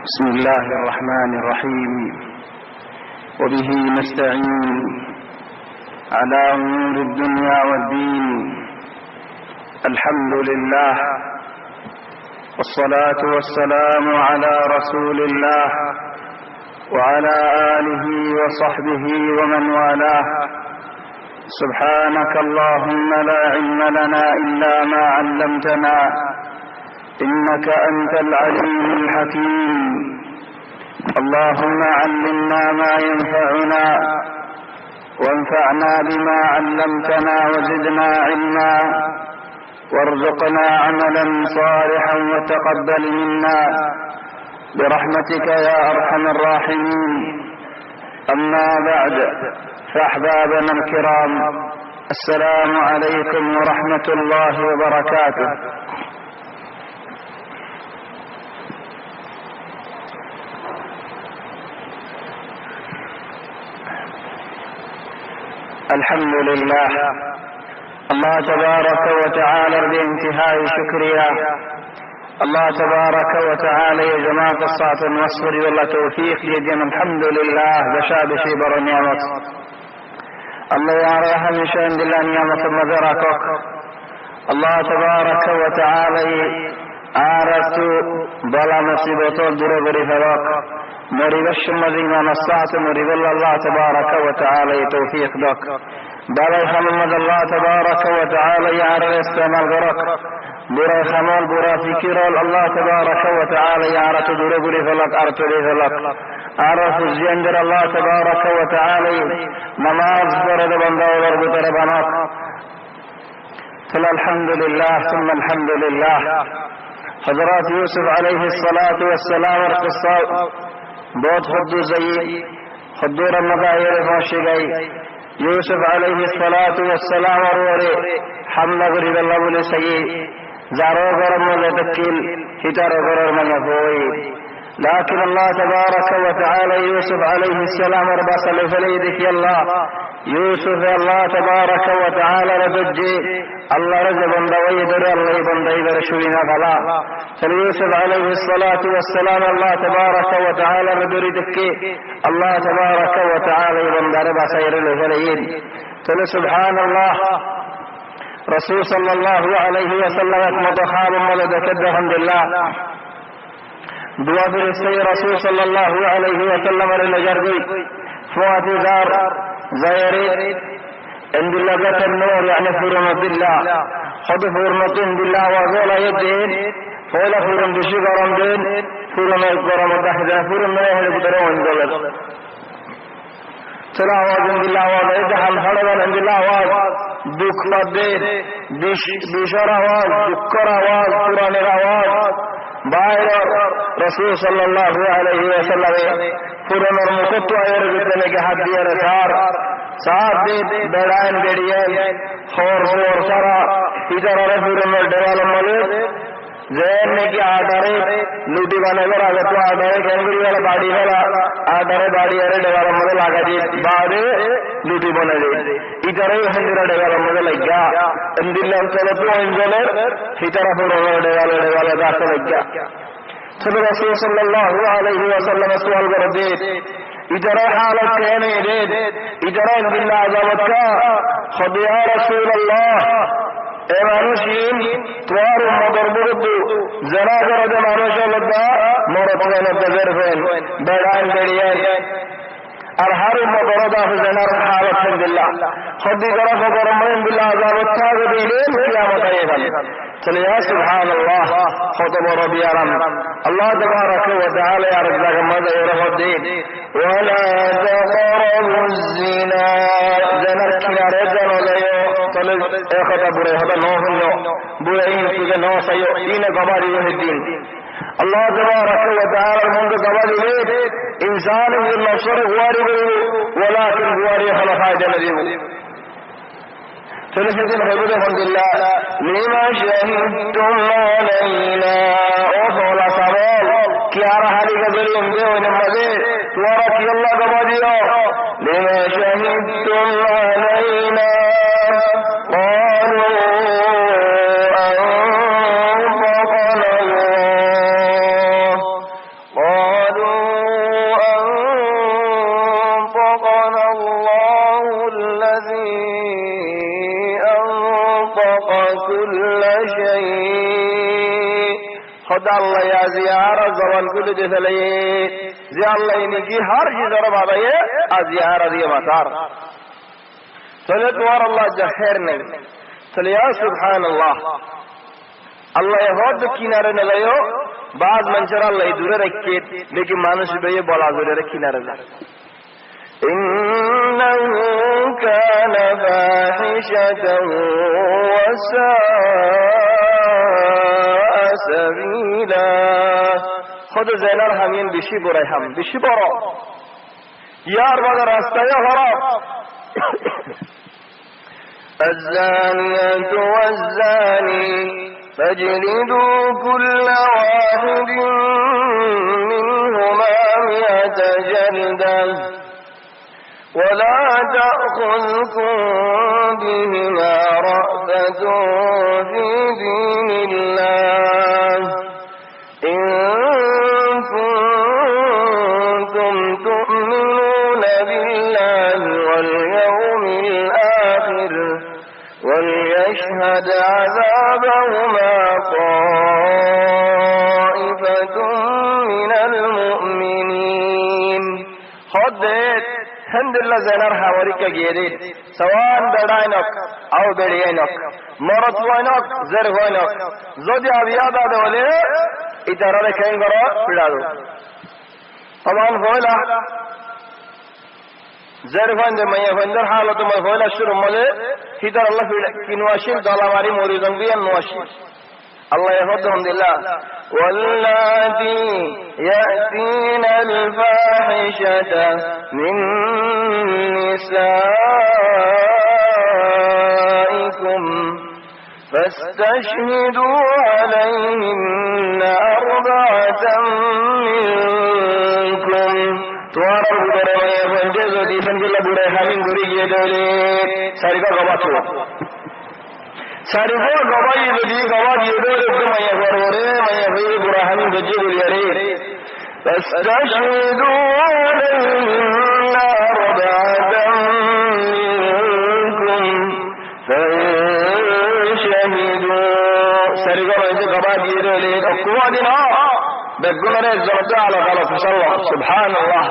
بسم الله الرحمن الرحيم. وبه نستعين على أمور الدنيا والدين. الحمد لله والصلاة والسلام على رسول الله وعلى آله وصحبه ومن والاه. سبحانك اللهم لا علم لنا إلا ما علمتنا إنك أنت العليم الحكيم. اللهم علمنا ما ينفعنا وانفعنا بما علمتنا وزدنا علما وارزقنا عملا صالحا وتقبل منا برحمتك يا أرحم الراحمين. أما بعد، فأحبابنا الكرام، السلام عليكم ورحمة الله وبركاته. الحمد لله. الله تبارك وتعالى بانتهاء شكريا. الله تبارك وتعالى يا جماعة الصلاة والنصر والله توفيق جدنا. الحمد لله بشابشي بر نعمت الله يا ريها من شأن الله نعمة مذركك. الله تبارك وتعالى عارت بلا مصيبة دربري فراك مريب الشمدين ونصات مريب الله تبارك وتعالى توفيق دك بلا محمد. الله تبارك وتعالى يعرى استعمال غرق برا خمال برا فكر الله تبارك وتعالى يعرى تدربري فلك أرتري فلك عرف الزيندر. الله تبارك وتعالى نماز فرد بنده ورد ربناك. الحمد لله ثم الحمد لله. حضرات يوسف عليه الصلاة والسلام القصة बहुत खुद सही खुदूर मगायर पहुंची गई. यूसुफ अलैहि सलातु वस्सलाम और हमला करी अल्लाह बोले सही जारो गरम में तकिल हितारो गरर में होई. लेकिन अल्लाह तबारक व तआला यूसुफ अलैहि सलाम और बसले फले देखिए अल्लाह यूसुफ अल्लाह तबारक व तआला रजे अल्लाह रज बंदा वही दर अल्लाह बंदा इधर शुरीना भला. चल यूसुफ अलैहि सलातु वस्सलाम अल्लाह तबारक व तआला रदरी दक्के अल्लाह तबारक व तआला बंदा रे बसैर ले फले. चलो सुभान अल्लाह. रसूल सल्लल्लाहु अलैहि वसल्लम मतखाब मलद कद अलहमदुलिल्लाह दुआ फिर रसूल सल्लल्लाहु अलैहि वसल्लम रे नजर गई फवातिजार ज़ायरे عند الله النور يعني فرمة بالله خد فرمة بالله وقال يدين فولا فرم بشي قرم دين فرمة قرم دحدا فرمة يهل بدرون دولت تلا آواز عند الله آواز ادحل حلوان عند الله آواز دک لدين بشار آواز دکر آواز قرآن آواز باہر رسول صلی اللہ علیہ وسلم فرمة المقطع يرغبتنے کے حد دیا رسار साथ दे बेड़ान बेड़िए और सारा इधर और फिर में डेवाल मले जैन ने की आधारे लूटी वाले अगर आगे तो आधारे कैंगरी वाला बाड़ी वाला आधारे बाड़ी अरे डेवाल मले लागा जी बाड़े लूटी बने दे इधर ही हंडिरा डेवाल मले लग गया इंदिल्ला चलो तो इंजोलर इधर फिर डेवाल दाखिल लग गया. चलो रसूल सल्लल्लाहु अलैहि वसल्लम सवाल कर दे इधर हालत कहने दे इधर बिल्ला अजामत का खुद या रसूल अल्लाह ए मानुषीन तुम्हारे मदर बुरुद्दु जना करद मानुष लद्दा मोरत में तजरफेन बेड़ान बेड़ियन और हर मदरदा जना हालत है बिल्ला खुद इधर खबर में बिल्ला अजामत का गदीले क़यामत आएगा. चलिए या सुभान अल्लाह खुतब रबी आलम अल्लाह तबारक व तआला या रज़्ज़ा का मज़ा रहदीन वला तक़रबु ज़िना जनर किनारे जनो लयो. चले एक खता बुरे हदा नो हुनो बुरे इन तुझे नो सयो इन गवारी वहदीन अल्लाह तबारक व तआला मुंद गवारी ले इंसान ये नशर गुवारी गयो वलाकिन गुवारी खला फायदा नहीं. चलो दिन हजूर अलहमदुलिल्लाह लिमा शहीदतुम अलैना ओ बोला सवाल क्या रहाली का जरिए दे ओ नमजे तुम्हारा कि अल्लाह गवा दिया लिमा शहीदतुम अलैना قالوا أنطقنا الله خدا اللہ یا زیارہ زبان کلو جیسے لئے زی اللہ انہی کی ہر چیز اور بابائے زیارہ دیئے مطار چلے توار اللہ جخیر نہیں چلے یا سبحان اللہ اللہ یہود کنارے نلائیو بعض منشر اللہ دورے رکھے لیکن مانوش بھئی بولا دورے رکھی نہ رضا إنه كان فاحشة وساء سبيلا خود زینر همین بشی برای هم بشی برا یار بگر راستای خراب الزانية والزاني فاجلدوا كل واحد منهما 100 جلدة ولا تأخذكم بهما رأفة في دين الله إن كنتم تؤمنون بالله واليوم الآخر وليشهد عذابهما طائفة من المؤمنين خدت الحمد لله زينار حواريك جيدين سواء بداينك أو بدينك مرت وينك زر وينك زودي أبيادا دولي إتارة كين غرا بدادو طبعا فولا زر وين ده مية ويندر حالة ما فولا شروع مله هيدر الله في نواشين دلاماري موريزم بيان نواشين الله يفضل لله واللاتي يأتين الفاحشة من نسائكم فاستشهدوا عليهن 4 منكم توارا بدر ويفنجز وديفن جل بدر حامين بري جدولي سارقا غباتو سارقا غبائي بدي غبات يدول ميا غروري ميا في براهمين بجيب اليري فاستشهدوا عليهن 4 منكم فإن شهدوا سارقا غبات يدول أقوادنا بقمر الزرد على غلط صلى سبحان الله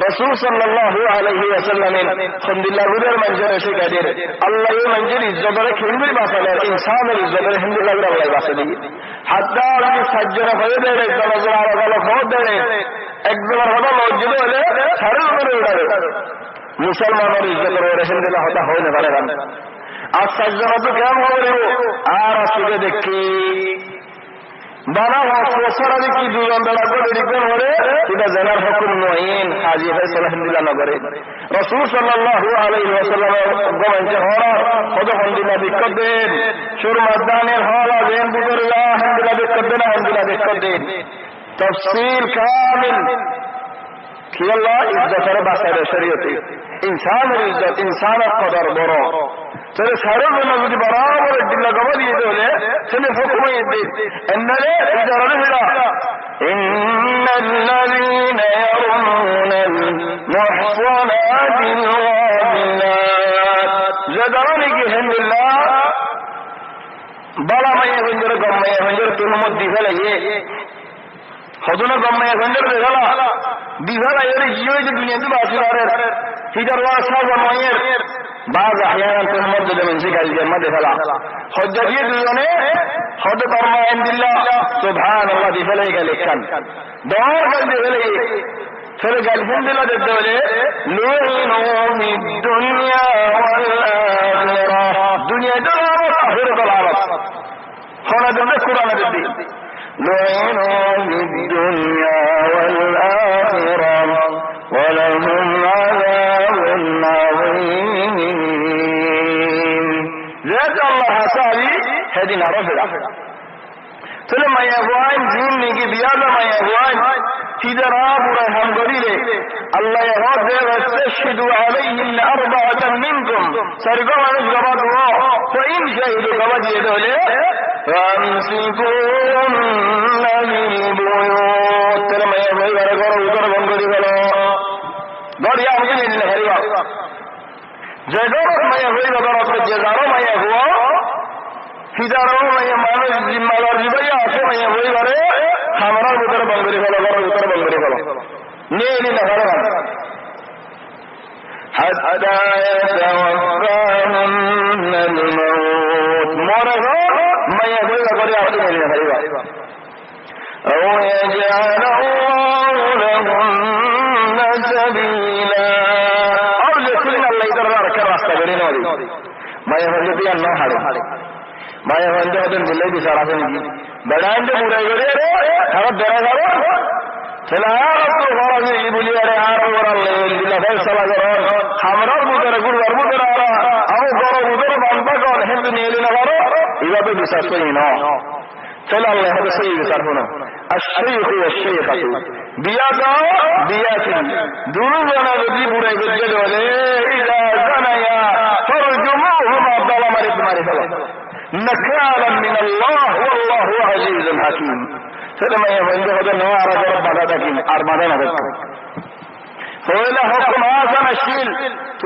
رسول صلى الله عليه وسلم الحمد لله غير منجر شيء قدير الله يمنجر الزبر كلمه باسل انسان الزبر الحمد لله غير الله باسل حتى سجن فيده نظر على غلط خود ده একবার হলো মসজিদে হলে সারা করে উড়াবে মুসলমানের ইজ্জতের الحمد لله হতা হয় না পারে আর সজ্জনা তো কেমন হবে আর আসলে দেখি বানা ওসরাদি কি দুজন বেলা করে লিখবেন হলে এটা জানার হুকুম নয়ন হাজী ফয়সাল আলহামদুলিল্লাহ নগরে রাসূল সাল্লাল্লাহু আলাইহি ওয়াসাল্লাম গোমঞ্চে হরা খোদা আলহামদুলিল্লাহ বিকদেন শুরমাদানের হলা জেন বুজুর্গা আলহামদুলিল্লাহ বিকদেন আলহামদুলিল্লাহ বিকদেন তাফসীল কামিল কি আল্লাহ ইজ্জতের বাসারে শরীয়তে ইনসানের ইজ্জত ইনসানের কদর বড় ترى سارقنا بدي برابر الدنيا قبل يدوله سنة حكم يدي إننا إذا رجلا إن الذين يرمون المحصنات الغافلات زدراني الحمد لله بلا ما يهنجر قم ما يهنجر تلمت دفلة خذنا قم ما يهنجر دفلة يري جيوه الدنيا دي باسرار هيدر واسا ومعير بعض احيانا تهمت من ذكر الجنة فلا حجتي دونه خد فرما عند الله سبحان الله دي فليك لكن دور قلبي فليك فلك الحمد لله الدولة لعنوا في الدنيا والآخرة دنيا دولة والآخرة العرب هنا دولة قرآن الدين لعنوا في الدنيا والآخرة ولهم عذاب عظيم ذات الله سالي هدينا رفض ثم يهوان زين نجي بيانا ما يهوان تدراب رحم قليلة الله يهود واستشهدوا عليهن 4 منكم سرقوا عنه قبض الله فإن شهدوا قبض يدوله فامسكوهن بالبيوت ثم يهوان ورقوا وقربوا قليلا دور يا مجل إلا هريبا جدارت ما يهوان وقربت جزارو ما يهوان ফিজারও মানুষ জিম্মাদার জিবাইয়া আছে ওই ঘরে খামার ভিতরে বন্ধ করে ফেলো, ঘরের ভিতরে বন্ধ করে ফেলো, নিয়ে এলি না ঘরে মরে মাইয়া বই করে আপনি নিয়ে না পারিবা রাস্তা বেরিয়ে নেওয়া মায়া হলে তুই আর না হাড়ে মায়া হলে হতেন বললে বিচার আছে নাকি বেড়াইতে বুড়াই করে খারাপ বেড়া যাবো ছেলে আর তো ঘর আছে বলি আরে আর ফেসলা কর খামরার বুঝে গুরুবার বুঝে আমার বড় বুঝে বান্ধা কর হিন্দু নিয়ে এলি না করো এইভাবে বিশ্বাস করি না চলে আল্লাহ হবে সেই বিচার শোনো আর সেই সেই বিয়া দাও বিয়া ছিল দুজনা যদি বুড়াই করছে বলে জানাইয়া মারি ফেলো نكالا من الله والله عزيز حكيم فلما يبين هذا النوع رجل بدأتكين أربعين هذا فإلا حكم هذا الشيل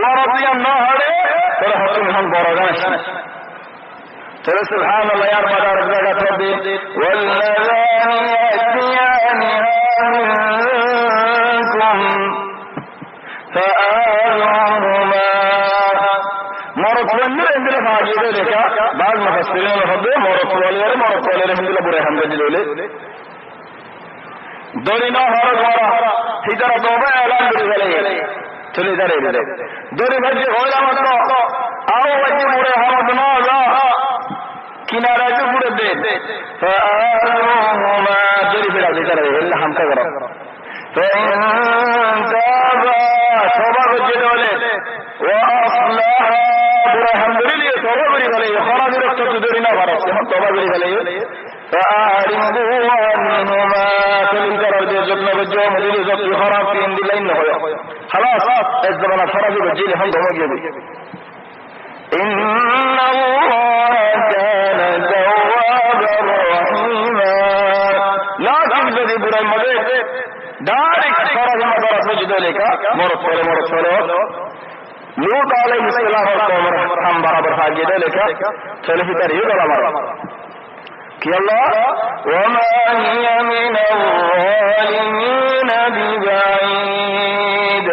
ورضي الله عليه فلا حكم هم برغان الشيل فلا سبحان الله يا رب ربك ربي والذان يأتيانها منكم فآذوهما مرطولين عندنا فاجئة لك بعض مفسرين لفظه مرطولين عندنا بري حمد جلولي دورنا هرق هدر توبة اعلان بري چلی دارے دوری بھجی ہویا مطلب آو بھجی بري حمد نازا کنارا جو بري دے فآلوهما دوری بھجی دیتا رہے اللہ ہم کا کرو فإن تابا توبہ بھجی دولے وأصلحا الحمدلله توبه بری گلے خراب رکھتے تو دوری نہ بھرو ہم توبہ بری گلے فأعرضوا عنهما كل قرار دے جب نہ جو مدل جو خراب کی اند لائن نہ ہویا خلاص اس زمانہ فرض بجی ہم ہو گئے ان الله كان توابا رحيما لكن ذي برای مدے ڈائریکٹ فرض مدار سجدہ لے کا مرد پھولے لوط علیہ السلام اور قوم ہم برابر ساجدہ لے کا چلے پھر یہ بڑا مارا کہ اللہ وما هي من الظالمين ببعيد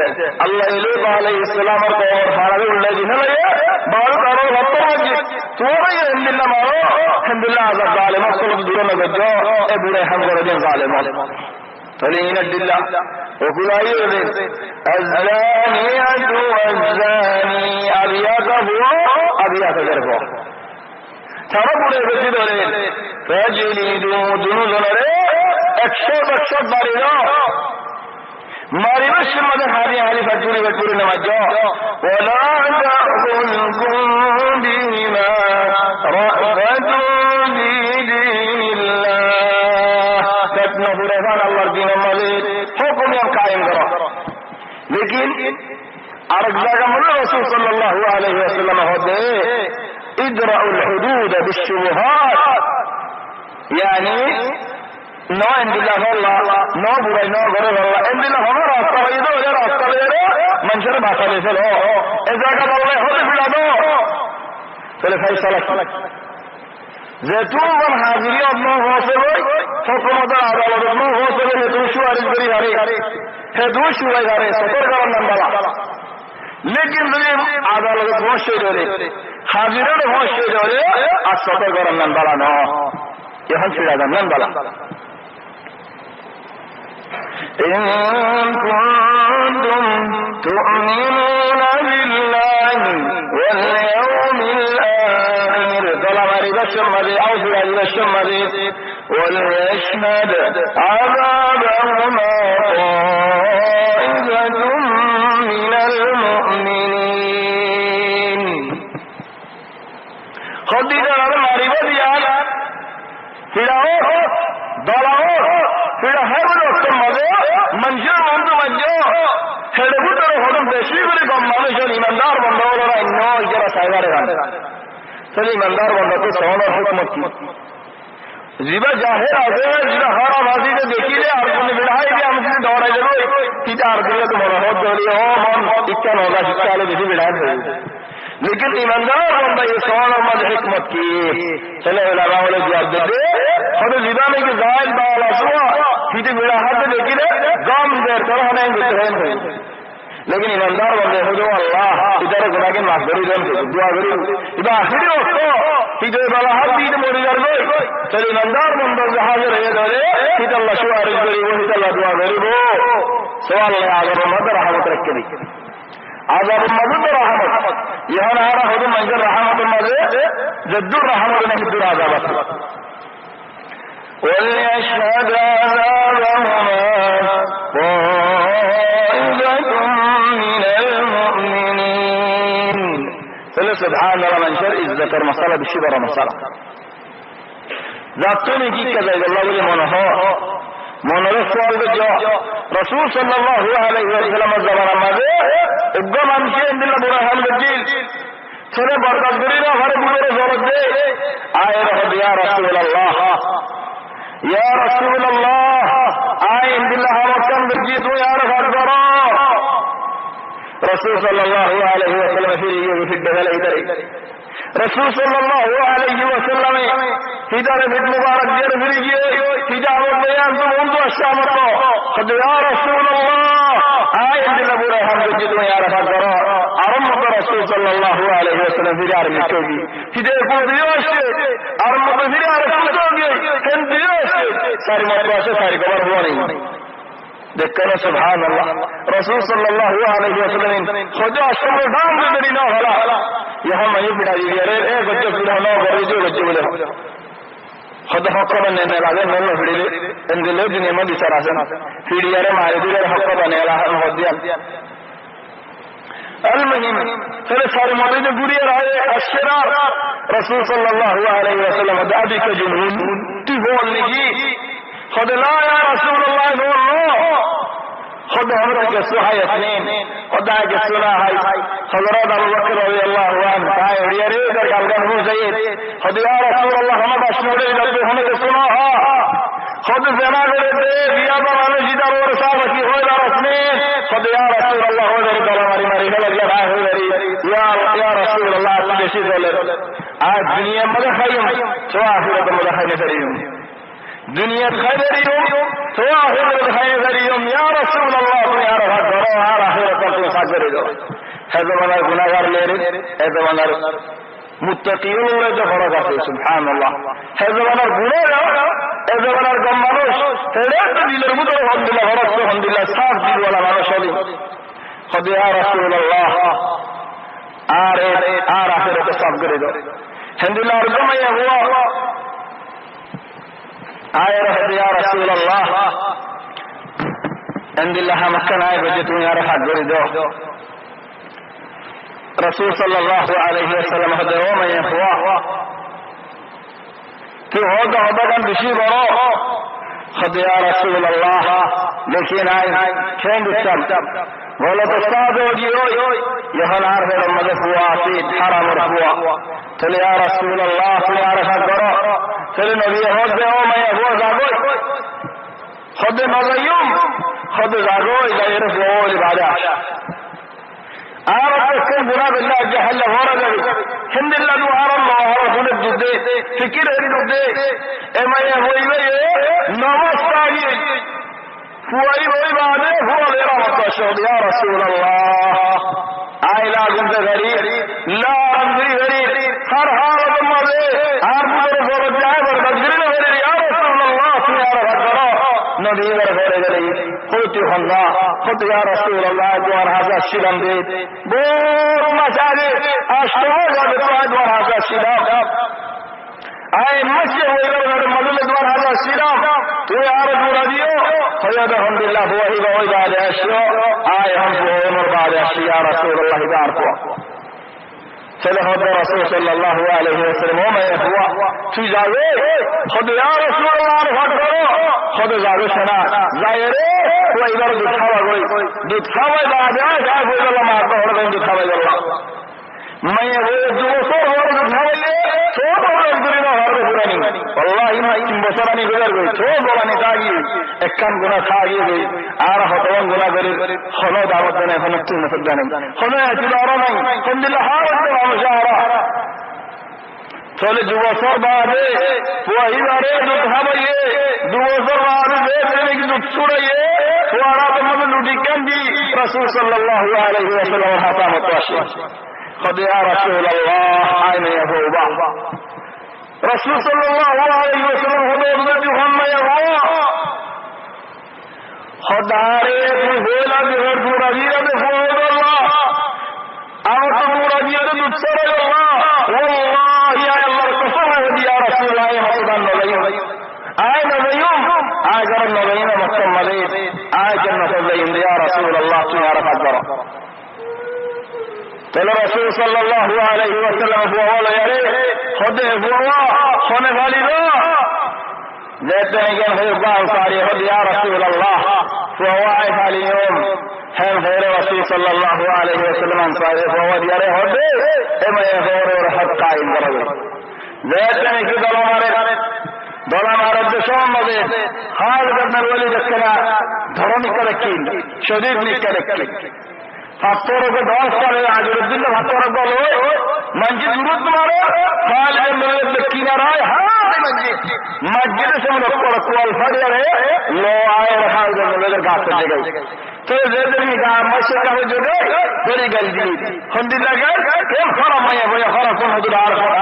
اللہ لوط علیہ السلام اور قوم حالے الذين لا بار کرو رب تو یہ اندل مارو الحمدللہ عذاب ظالم کو دور نہ جو اے بڑے ہم کو رجل ظالم فلين الدلة وكل أيضا الزانية والزاني أبياته أبيات جرفه تربوا لبسي دولين فجلدوا جنوزنا اكشف بارينا مارينا الشمد حالي فجوري نمجا ولا تأخذكم بهما رأفة في دين الله تتنفر اللہ دین مزید حکم قائم کرو لیکن ارجع جمله رسول صلی اللہ علیہ وسلم ہوتے ادرأوا الحدود بالشبهات يعني نو عند الله والله نو برای نو غیر الله عند الله ہمارا راستہ ہے تو یہ راستہ لے منشر بات لے چلو اذا قال الله هو في دو چلے فیصلہ زيتون والحاضرين ابنه حاصل حكم در عدالت ابنه حاصل هدوشو عرض بری هاری هدوشو وی هاری سفر کرن نمبلا لیکن ذلیم عدالت حاصل دوری حاضرین حاصل دوری از سفر کرن نمبلا نا یہ ہم چیز آدم نمبلا إن كنتم تؤمنون بالله واليوم الآخر ظلم الشمدي أو في الشمدي وليشهد عذابهما طائفة من المؤمنين خديجة المعرفة ديال فرعون ضلعون فرعون الشمدي منشر من توجه هدفت هدف تشريف لكم مالشان ایماندار بندور انه اجرا سائدار چلی ایماندار بندہ تو سوال اور حکمت کی زیبا ظاہر آزے زیبا حرام آزی نے دیکھی لے آپ نے بڑھائی دیا ہم سے دوڑا ضرور कितार दिया तो मनोहर जोड़ी हो मन इक्का होगा शिक्षा बेसी बिड़ा लेकिन ईमानदार बंदा ये सवाल मत हिकमत की चले लगा वाले जवाब देते खुद जिदा में कि जायद बाला सुआ सीधी बिड़ा हाथ देखी रे गम देर तो हमें गुजरें लेकिन ईमानदार बंदे हो जो अल्लाह इधर गुनाह के माफ करी दें दुआ करी इधर आखिरी वक्त कि जो बाला हाथ दीद मोड़ी कर गई चल ईमानदार बंदे हाजिर है दौरे कि अल्लाह शुआरिश करी वो कि अल्लाह दुआ करी वो सवाल है आगे मत रहमत रख के आजाब मदद रहमत यह नारा खुद मंजर रहमत मजे जद्दुर रहमत नहीं दूर आजाब وليشهد عذابهما طائفة من المؤمنين فلا سبحان الله من شر إذ ذكر مسألة بالشبر مسألة ذاتوني کی کذا اللہ بولے منہو سوال بجو رسول صلی اللہ علیہ وسلم زبان مدے اگم ہمشی اندلہ برہان بجیل چھنے برداشت کری نا ہر بولے زورت دے آئے رہد یا رسول اللہ یا رسول اللہ آئے اندلہ ہمکن بجیت ہو یا رفت کرا رسول صلی اللہ علیہ وسلم پھر یہ وفد دغل ادھر رسول صلی اللہ علیہ وسلم ادھر بھٹ مبارک جر پھر یہ تجاوت بیان تو ان کو الشامت خد یا رسول اللہ آئے اندلہ برہان ہم بجیت ہو یا رفت کرا ارمت رسول صلی اللہ علیہ وسلم پھر یار مٹو گی فدے کو دیوش ارمت پھر یار مٹو گی کن دیوش ساری مطلع سے ساری خبر ہوا نہیں دیکھنا سبحان اللہ رسول صلی اللہ علیہ وسلم خدا شمر دام میں میری نہ ہولا یہاں میں بڑا یہ رے اے بچے بڑا نہ کرے جو بچے بولے خدا حق بننے لگے میں نہ بڑے ان دلوں دی نعمت سراسن پھر یار مارے دی حق بننے لگا ہو دیا المهم پھر سارے مرید گری رہے اشرار رسول صلی اللہ علیہ وسلم دادی کے جنون تی بول لگی خود لا یا رسول اللہ نور خود ہمرا کے سہائے اثنین خدا کے سنا ہے حضرت ابو بکر رضی اللہ عنہ کہا اڑیا رے در گلگن ہو سید خود یا رسول اللہ ہم بشنوڑے لبے ہمیں کے سنا خود زنا کرے دے دیا بنانے جیدہ اور صاحب کی ہوئے دار اثنین خود یا رسول اللہ ہو دری کلا ماری ماری لگ جا رہا ہو دری یا رسول اللہ اللہ شید ولے آج دنیا مدخیم سوا آخرت مدخیم سریم دنیا خیریوں تو آخرت خیریوں یا رسول اللہ تو یا رفت کرو اور آخرت تو ساجر دو ہے زمانہ گناہگار لے رہے ہے زمانہ متقیون لے جو فرق ہے سبحان اللہ ہے زمانہ گناہگار ہے زمانہ کم মানুষ تیرے دلر مدر الحمدللہ فرق الحمدللہ صاف دل والا মানুষ হলি خود یا رسول اللہ আর آخرت صاف کرے دو الحمدللہ ارجو میں ہوا آئے رہے یا رسول اللہ عند اللہ مکن آئے بجے تم یا رہا گری دو رسول صلی اللہ علیہ وسلم خدر میں ہوا کہ ہوگا کن بشی برو خد یا رسول اللہ لیکن آئے کھینگ سب بولو تو استاد ہوگی یہ نار ہے مدد ہوا سید حرام رفوا چلے یا رسول اللہ تم یا رہا کرو چلے نبی ہوت دے ہو میں ہوا زاگوئی خود مغیوم خود زاگوئی غیر فعول بعدہ آرد کل گناہ باللہ جہل ہورا جبی ہند اللہ دو آرم مہارا خونت جدے فکر جدے اے میں ہوئی گئی نمستاگی فوائی ہوئی بعدے ہوا لیرا مطاشد یا رسول اللہ آئی لازم سے غریب لا رمزی غریب ہر حالت مدے آر مدر فورت جائے بردگری غریب یا رسول اللہ سیارہ بردرہ نبی ورغیر غریب خودتی خلا خود یا رسول اللہ دوار حضر شیرم دید بور مساگی اشتہو جب تو دوار حضر شیرم آئے مجھے ہوئی گر مدل دوار حضر شیرم تو یار دورا دیو خیاد الحمدللہ ہوئی گوئی بعد اشیو آئے ہم کو عمر بعد اشی یا رسول اللہ دار کو چلے خود رسول صلی اللہ علیہ وسلم میں ہوا تو جاوے خود یا رسول اللہ رفت کرو خود جاوے سنا ظاہرے کوئی ادھر دکھاوا کوئی دکھاوا بعد جائے کوئی اللہ مارتا ہونا کوئی دکھاوا اللہ میں وہ جو سور ہو دکھاوا لے چھوٹ ہو گری نہ ہر پورا نہیں واللہ میں تم بسرانی گزر گئی چھوٹ بولا نہیں تاگی ایک کم گناہ تھاگی گئی آرہ فتوان گناہ হলো দাওয়াত দেন এখন একটু নফল জানেন হলো ছিল আরো নাই কোন দিলে হাওয়া মানুষ আরা চলে 2 বছর বাদে ওয়াহিদারে দুধ হাবাইয়ে 2 বছর বাদে বেশি দুধ ছুড়াইয়ে ওয়ারাতে মধ্যে লুটি কান্দি রাসূল সাল্লাল্লাহু আলাইহি ওয়াসাল্লাম হাতা মতো আসে قد يا رسول الله أين يهوب رسول صلى الله عليه وسلم هدوء يوم يهوب خداري بهولا بهر دورجيا بهود الله أو دورجيا بتسر الله والله يا الله قسم يا رسول الله هذا النبي أين اليوم أجر النبي مكملين أجر النبي يا رسول الله يا رب قال رسول صلى الله عليه وسلم فوال يري خده فوا خونه والدا جاءتني قال هي بعض صاري يا رسول الله فواعف اليوم هم غير رسول صلى الله عليه وسلم صاري فوال يري خده اما يغور ورحب قائم درجه جاءتني كي দলা মারার দেশম মধ্যে খালিদ ইবনে ওয়ালিদ একরা ধরনী করেছেন শরীর নিয়ে করেছেন ফাতরকে 10 সালে আজরুদ্দিন ফাতর বলো মসজিদ দুরুদ মারো খালিদ ইবনে ওয়ালিদ কিনারায় মসজিদে সামনে কোয়াল ফাড়িয়ে লো আয়ে খালিদ ইবনে ওয়ালিদের গাছ থেকে গেছে তো যেদিন গা মসজিদ কাছে জোরে বড়ি গল দি হন্দি লাগা এ খরাম মায়া বয়া খরাম কোন হুজুর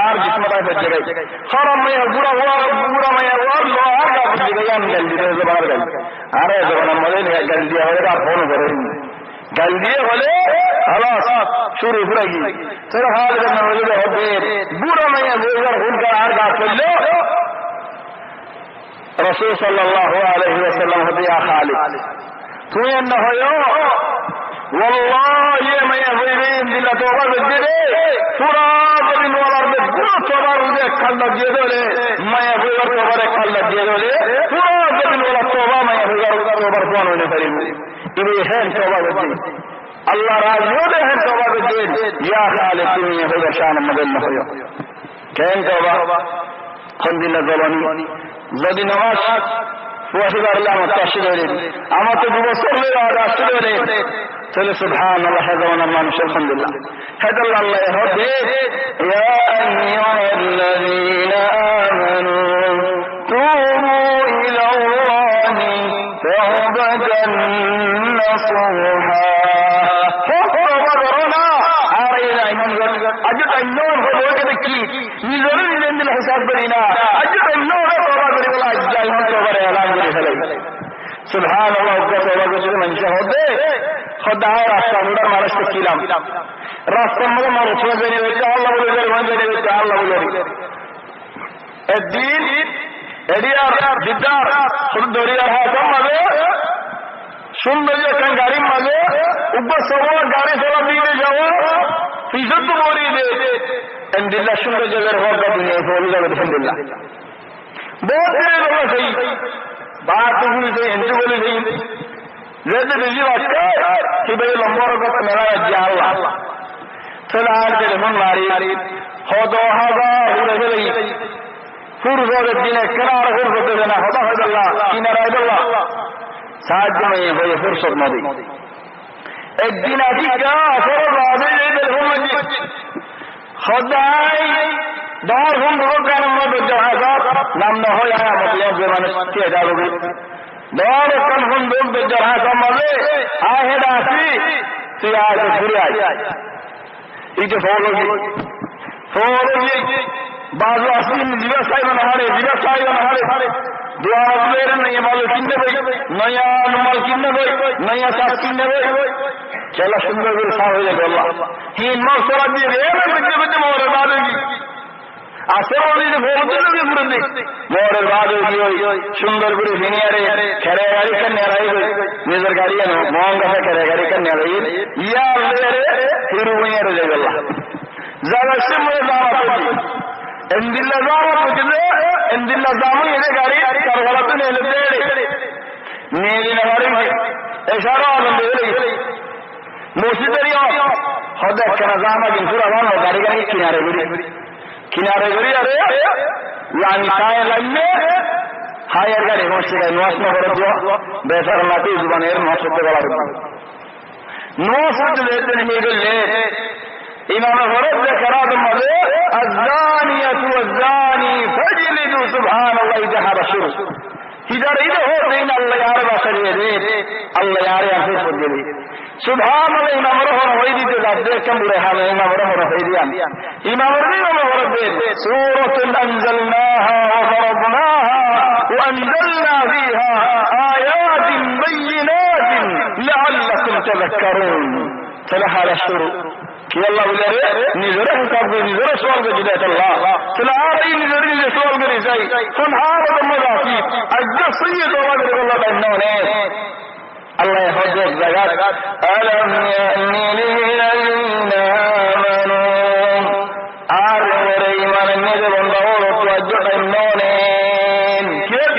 আর জিসমতায় বেঁচে গেছে খরাম মায়া বুড়া মায়া ওর লো আর গাছ থেকে গেছে গল দি জবাব গল আরে যখন আমাদের গল দিয়া হলে আর ফোন করেন গল দিয়ে হলে خلاص শুরু হয়ে গেল তো খালিদ ইবনে ওয়ালিদ হবে বুড়া মায়া বইয়ার হুনকার আর গাছ করলো রাসূল সাল্লাল্লাহু আলাইহি ওয়াসাল্লাম হবে ইয়া খালিদ তুমি না হয়ো والله ما يغيرين দিলা তোবা বেজে পুরা জমিন ওয়ালার মে পুরো তোবার উদে খাল্লা দিয়ে দলে মায়া হইবার তোবারে খাল্লা দিয়ে দলে পুরো জমিন ওয়ালা তোবা মায়া হইবার তোবার কোন হইতে পারিবে ইনি হেন তোবা বেজে আল্লাহ রাজু দে হেন তোবা বেজে ইয়া খালিদ তুমি হইবা শান মদন হয়ো কেন তোবা কোন দিন জবানি যদি নামাজ ওয়াহিদার আল্লাহ তাশরির আমার তো 2 বছর হলো রাষ্ট্রে চলে সুবহানাল্লাহ হাজাওয়ানা মানুষ আলহামদুলিল্লাহ হাদাল্লাহ হদে ইয়া আইয়ুহাল্লাযীনা আমানু তুবু ইলাল্লাহি তাওবাতান নাসুহা ফরমানা আরাইনা ইমান আজ তাইনো হলো কি নিজের নিজের হিসাব করি না আজ তাইনো তোবা করি বলা আজ যাই তোবারে এলান করে ফেলে সুবহানাল্লাহ তোবা করে মানুষ হদে খোদায় রাস্তা মুড়ার মানুষকে ছিলাম রাস্তার মধ্যে মানুষ বেরিয়ে হয়েছে আল্লাহ বলে বেরিয়ে হয়েছে আল্লাহ বলে একদিন এরিয়ার দিদার দরিয়ার হাতের মাঝে সুন্দর একটা গাড়ির মাঝে উপর সবার গাড়ি চলা দিয়ে যাবো পিছন তো বলিয়ে দিয়েছে আলহামদুলিল্লাহ সুন্দর জায়গার হওয়ার দিনে আলহামদুলিল্লাহ বহুত লোক সেই বাহার টুকুনি সেই হিন্দু বলে সেই যেতে বেশি বাচ্চা সেটাই লম্বর কথা মেলা যাচ্ছে আল্লাহ চলে আর টেলিফোন মারি হত হাজা ঘুরে গেলেই ফুরসতের দিনে কেনার ফুর করতে না হতা হয়দল্লাহ কিনারায় দল্লাহ সাহায্য মেয়ে হয়ে ফুরসত নদী একদিন আছি টেলিফোন মারছি সদাই 10 ঘন্টা কারণ নাম না হয় যে মানুষ কে যাবে দর কোন বন্ধু বেজরা সমাজে আহেডা আসি তুই আজ ঘুরে আয় এই যে ফলোজি বাজু আসি ব্যবসায় না হারে দোয়া মেরে নিয়ে মাল কিনতে বই নয়া মাল কিনতে বই নয়া চাষ কিনতে বই চলা সুন্দর করে সার হয়ে যাবে আল্লাহ হিন মাল সরা দিয়ে রে বেঁচে মোরে বাদেগি মোড়ের বাদ সুন্দর করে ভিনিয়ারে খেরে গাড়ি কান্নে নিজের গাড়ি মহং গাছে খেরে গাড়ি কান্নে ইয়ারে হিরু বইয়ারে যাই আল্লাহ যারা সিমরে যাওয়া করছি এন্দিল্লা যাওয়া করছিলে এন্দিল্লা যাবো এনে গাড়ি তার গলাতে নেলে নিয়ে দিলে গাড়ি এছাড়াও আনন্দ মসজিদেরই হদে কেনা জামা কিন্তু গাড়ি গাড়ি কিনারে ঘুরি আরে লামি খায় লাগলে হায়ার গাড়ি মসজিদে নোয়াস নগরে বেসার নাতি জুবানের মসজিদে গলা نوصل لدنه بالليل إمام فرد ذكرات المرضى الزانية والزاني فاجلدوا سبحان الله جهر الشرك إذا رأيته بين الله يعرف سريده الله يعرف أنفس الجديد سبحان الله إمام رحمه ويدي تذكر كم برهان إمام رحمه ويديان إمام رحمه سورة أنزلناها وفرضناها وأنزلنا فيها آيات بينات لعلكم تذكرون تلها الشروع كي الله بلاره نظره كابو نظره سوال كجدات الله تلعاري نظره سوال كريساي فنحارة المضافي أجل سيد الله الله بأنه الله يحجز الزكاة ألم يأني للذين آمنوا عارف وريمان النذر والضوء وتوجه النونين كيف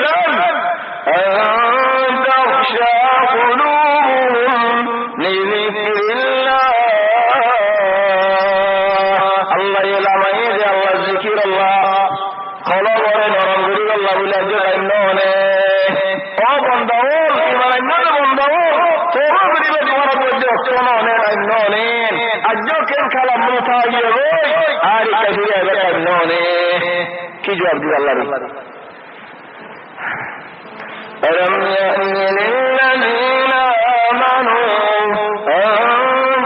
أن تخشى قلوبهم لذكر الله الله يلعب يدي الله ذكر الله قلوب ورين ورنظر الله ولاجه النونين وبندور إيمان النذر والضوء توبر بجوار وجه النونين أجوك الكلام متاجر آری کثیر ہے انہوں نے کی جواب دیا اللہ نے ألم يأن للذين آمنوا أن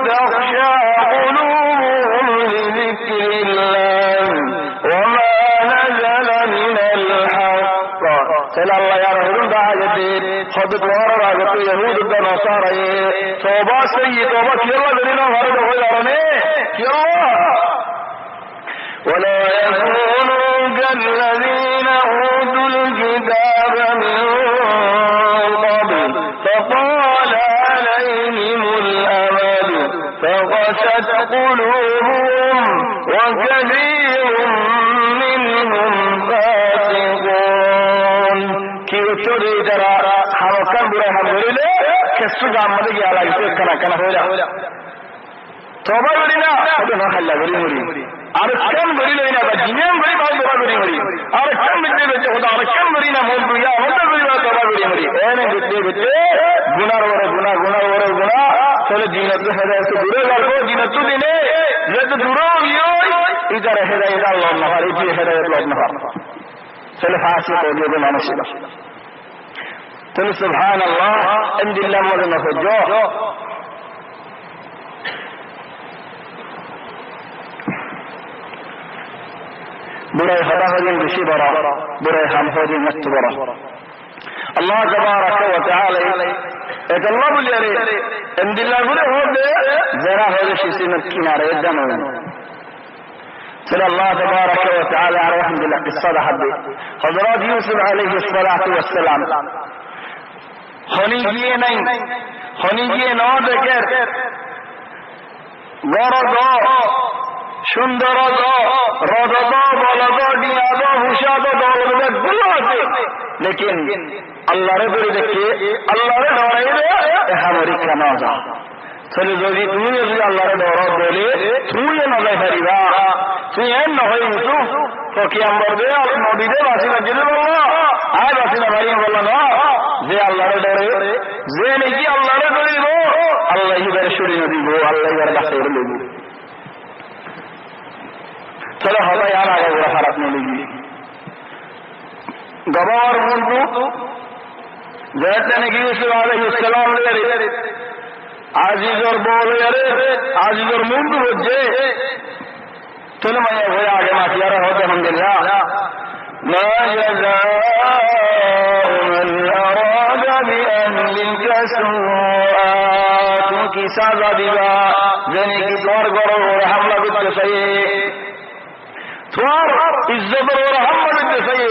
تخشع قلوبهم لذكر الله وما نزل من الحق سلا الله يا رسول الله جديد خد دوار راجت يهود النصارى توبة سيد توبة كيلا درينا هارد وغيرنا كيلا ولا يكونوا كالذين أوتوا الكتاب من قبل فطال عليهم الأمد فقست قلوبهم وكثير منهم فاسقون كيف تريد ترى حركان برهان بريلة كسوك عمد على يسير كنا هولا توبة برينا هذا ما حلا بري أركان برينا إنا بجنيان بري بعض توبة بري أركان بدي بتة خدا أركان برينا مول يا هذا بري بعض توبة بري أنا بدي بتة गुनार चलो जीनत तो हिदायत से दूर कर जीनत तो दिने जब दूर हो इधर हिदायत अल्लाह नहार इधर हिदायत अल्लाह नहार चलो फांसी को दे मानसिक चलो सुभान अल्लाह इंदिल्ला मदन हो जो बुरे खदा हो जिन ऋषि बरा बुरे हम हो जिन मस्त बरा अल्लाह तबारक व तआला एक अल्लाह बोले रे इंदिल्ला बुरे हो दे जरा हो दे शिसी में किनारे दम चलो अल्लाह तबारक व तआला अलहम्दुलिल्लाह किस्सा हद हजरत यूसुफ अलैहि सलातु वस्सलाम खनिजिए नहीं खनिजिए न देखे गरद सुंदर रद बलद डियाद हुशाद दौलत गुलो আছে लेकिन अल्लाह रे बड़ी देखिए अल्लाह रे डराई दे हमारी केना जा चले যদি তুমি যদি আল্লাহ রে ডর বলে তুমি না যাই পারিবা তুই এন না হই ইউসুফ তো কি আমরা দে নদীতে বাসি লাগিলে বলল আয় বাসি না ভাই বলল না যে আল্লাহ রে ডরে যে নাকি আল্লাহ রে ডরিব আল্লাহ ইবার শুরি দিব আল্লাহ ইবার বাসি রে লইব चलो हवा यार आ गया भारत में लगी गवार मुंडू जैसे ने यूसुफ अलैहिस्सलाम ले आजीज और बोल यारे आजीज और मुंडू जे चलो मैं ये आगे माफी यार हो तो अल्हम्दुलिल्लाह मा जज़ाउ मन अरादा बि अहलिका सुआ की सजा दिया जने की गौर करो और हमला करते सही थोर इज्जत और रहमत के सही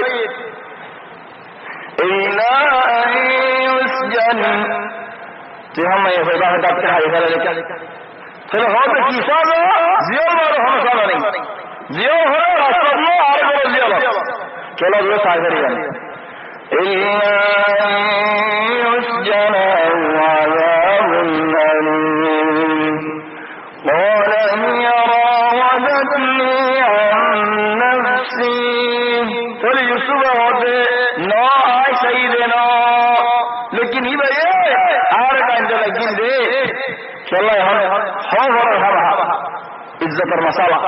इला युसजन तो हम ये होगा डॉक्टर हाई वाला लेकर चलो हो तो किसा दो जियो मारो हम सारा नहीं जियो हो रास्ता में आ रहे जियो चलो जो सागर है इला युसजन वअज़ाबुन अलीम قال هي راودتني عن نفسي قال يوسف होते ना आए सही देना लेकिन ही भाई आर का इंतजार लगी दे चलो इज्जत और मसाला